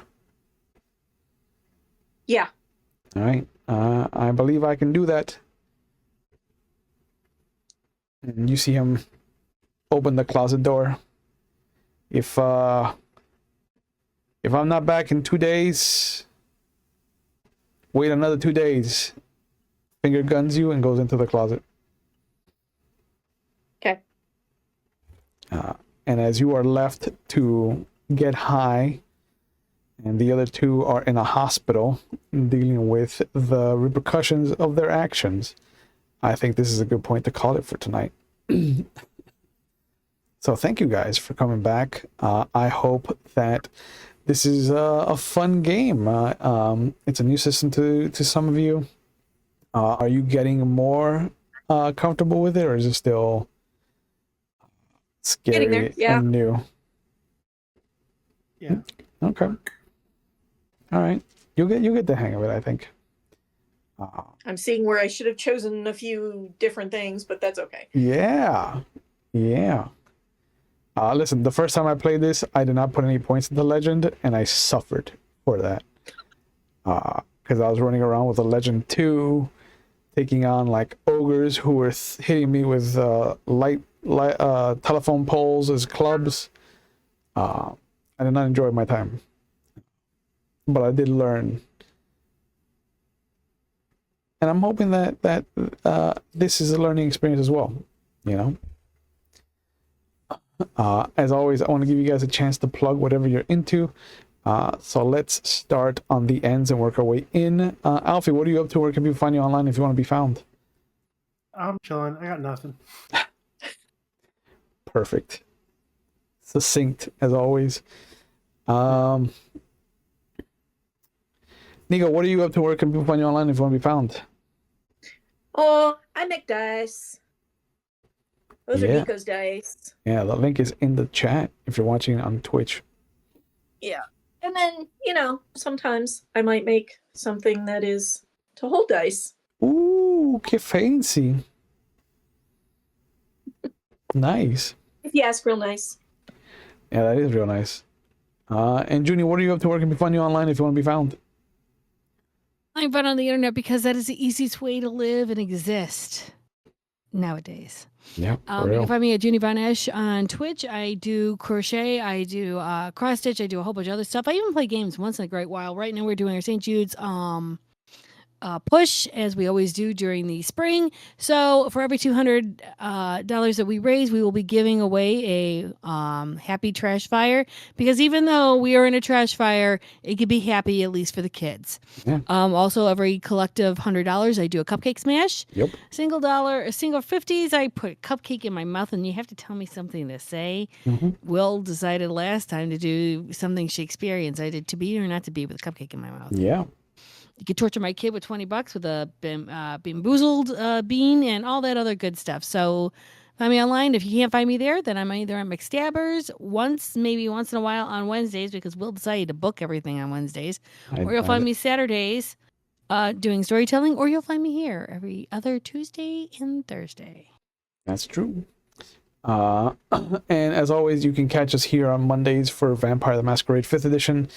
Yeah. All right. I believe I can do that. And you see him open the closet door. If I'm not back in 2 days, wait another 2 days. Finger guns you and goes into the closet. Okay. And as you are left to get high, and the other 2 are in a hospital dealing with the repercussions of their actions, I think this is a good point to call it for tonight. So thank you guys for coming back. I hope that this is a fun game. It's a new system to some of you. Are you getting more comfortable with it, or is it still scary and new? Yeah. Okay. All right. You'll get the hang of it, I think. I'm seeing where I should have chosen a few different things, but that's okay. Yeah. Listen, the first time I played this, I did not put any points in the legend, and I suffered for that. Because I was running around with a legend 2, taking on like ogres who were hitting me with light telephone poles as clubs. I did not enjoy my time, but I did learn, and I'm hoping that this is a learning experience as well. As always, I want to give you guys a chance to plug whatever you're into. So let's start on the ends and work our way in. Alfie, what are you up to? Where can people find you online if you want to be found? I'm chilling. I got nothing. Perfect. Succinct as always. Nico, what are you up to? Where can people find you online if you want to be found? Oh, I make dice. Those are Nico's dice. Yeah, the link is in the chat if you're watching on Twitch. Yeah. And then, sometimes I might make something that is to hold dice. Ooh, que fancy. Nice. If you ask real nice. Yeah, that is real nice. And Junie, what are you up to? Where can we find you online if you want to be found? I'm found on the internet because that is the easiest way to live and exist nowadays. Yeah, you can find me at Junie Von Esch on Twitch. I do crochet, I do cross stitch, I do a whole bunch of other stuff. I even play games once in a great while. Right now we're doing our St. Jude's push, as we always do during the spring. So for every $200 that we raise, we will be giving away a happy trash fire, because even though we are in a trash fire, it could be happy at least for the kids. Yeah. Also, every collective $100, I do a cupcake smash. Yep. Single 50s, I put a cupcake in my mouth, and you have to tell me something to say. Mm-hmm. Will decided last time to do something Shakespearean. I did to be or not to be with a cupcake in my mouth. Yeah. You could torture my kid with $20 with a bamboozled bean and all that other good stuff. So find me online. If you can't find me there, then I'm either at McStabbers maybe once in a while on Wednesdays, because we'll decide to book everything on Wednesdays. Or you'll find me Saturdays doing storytelling, or you'll find me here every other Tuesday and Thursday. That's true. And as always, you can catch us here on Mondays for Vampire the Masquerade 5th edition.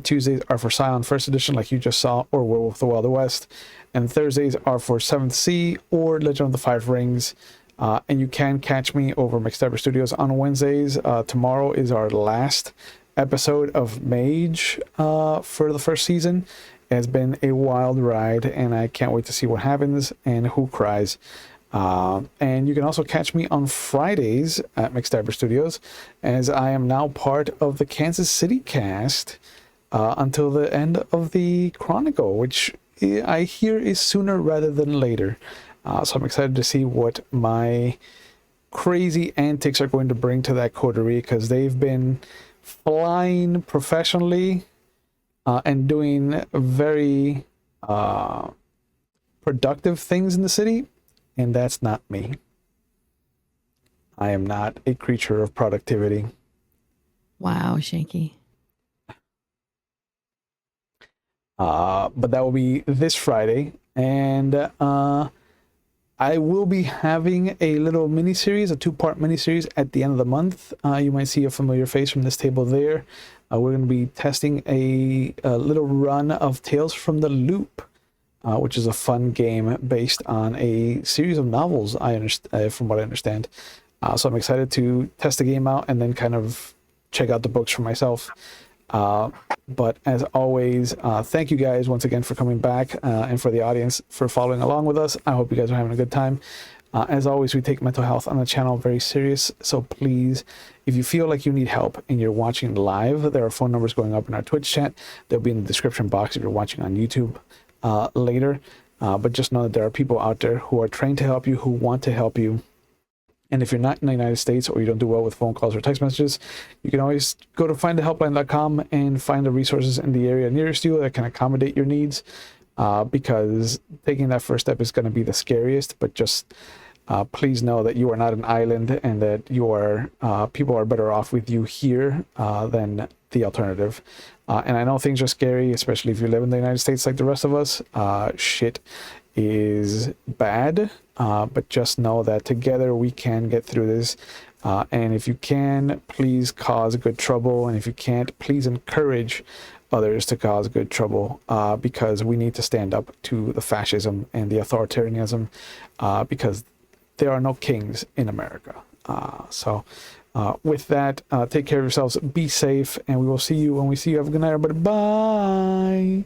Tuesdays are for Scion 1st edition, like you just saw, or Werewolf of the Wild West. And Thursdays are for 7th Sea or Legend of the Five Rings. And you can catch me over McStabber Studios on Wednesdays. Tomorrow is our last episode of Mage for the first season. It's been a wild ride, and I can't wait to see what happens and who cries. And you can also catch me on Fridays at McStabber Studios, as I am now part of the Kansas City cast until the end of the Chronicle, which I hear is sooner rather than later. So I'm excited to see what my crazy antics are going to bring to that coterie, because they've been flying professionally and doing very productive things in the city. And that's not me. I am not a creature of productivity. Wow, Shanky. But that will be this Friday. And I will be having a little mini-series, a 2-part mini-series at the end of the month. You might see a familiar face from this table there. We're going to be testing a little run of Tales from the Loop. Which is a fun game based on a series of novels, from what I understand. So I'm excited to test the game out and then kind of check out the books for myself. But as always, thank you guys once again for coming back, and for the audience for following along with us. I hope you guys are having a good time. As always, we take mental health on the channel very serious. So please, if you feel like you need help and you're watching live, there are phone numbers going up in our Twitch chat. They'll be in the description box if you're watching on YouTube later. But just know that there are people out there who are trained to help you, who want to help you. And if you're not in the United States, or you don't do well with phone calls or text messages, you can always go to findthehelpline.com and find the resources in the area nearest you that can accommodate your needs, because taking that first step is going to be the scariest. But just please know that you are not an island, and that your people are better off with you here than the alternative. And I know things are scary, especially if you live in the United States like the rest of us. Shit is bad, but just know that together we can get through this. And if you can, please cause good trouble. And if you can't, please encourage others to cause good trouble, because we need to stand up to the fascism and the authoritarianism, because there are no kings in America. So with that, take care of yourselves, be safe, and we will see you when we see you. Have a good night, everybody. Bye.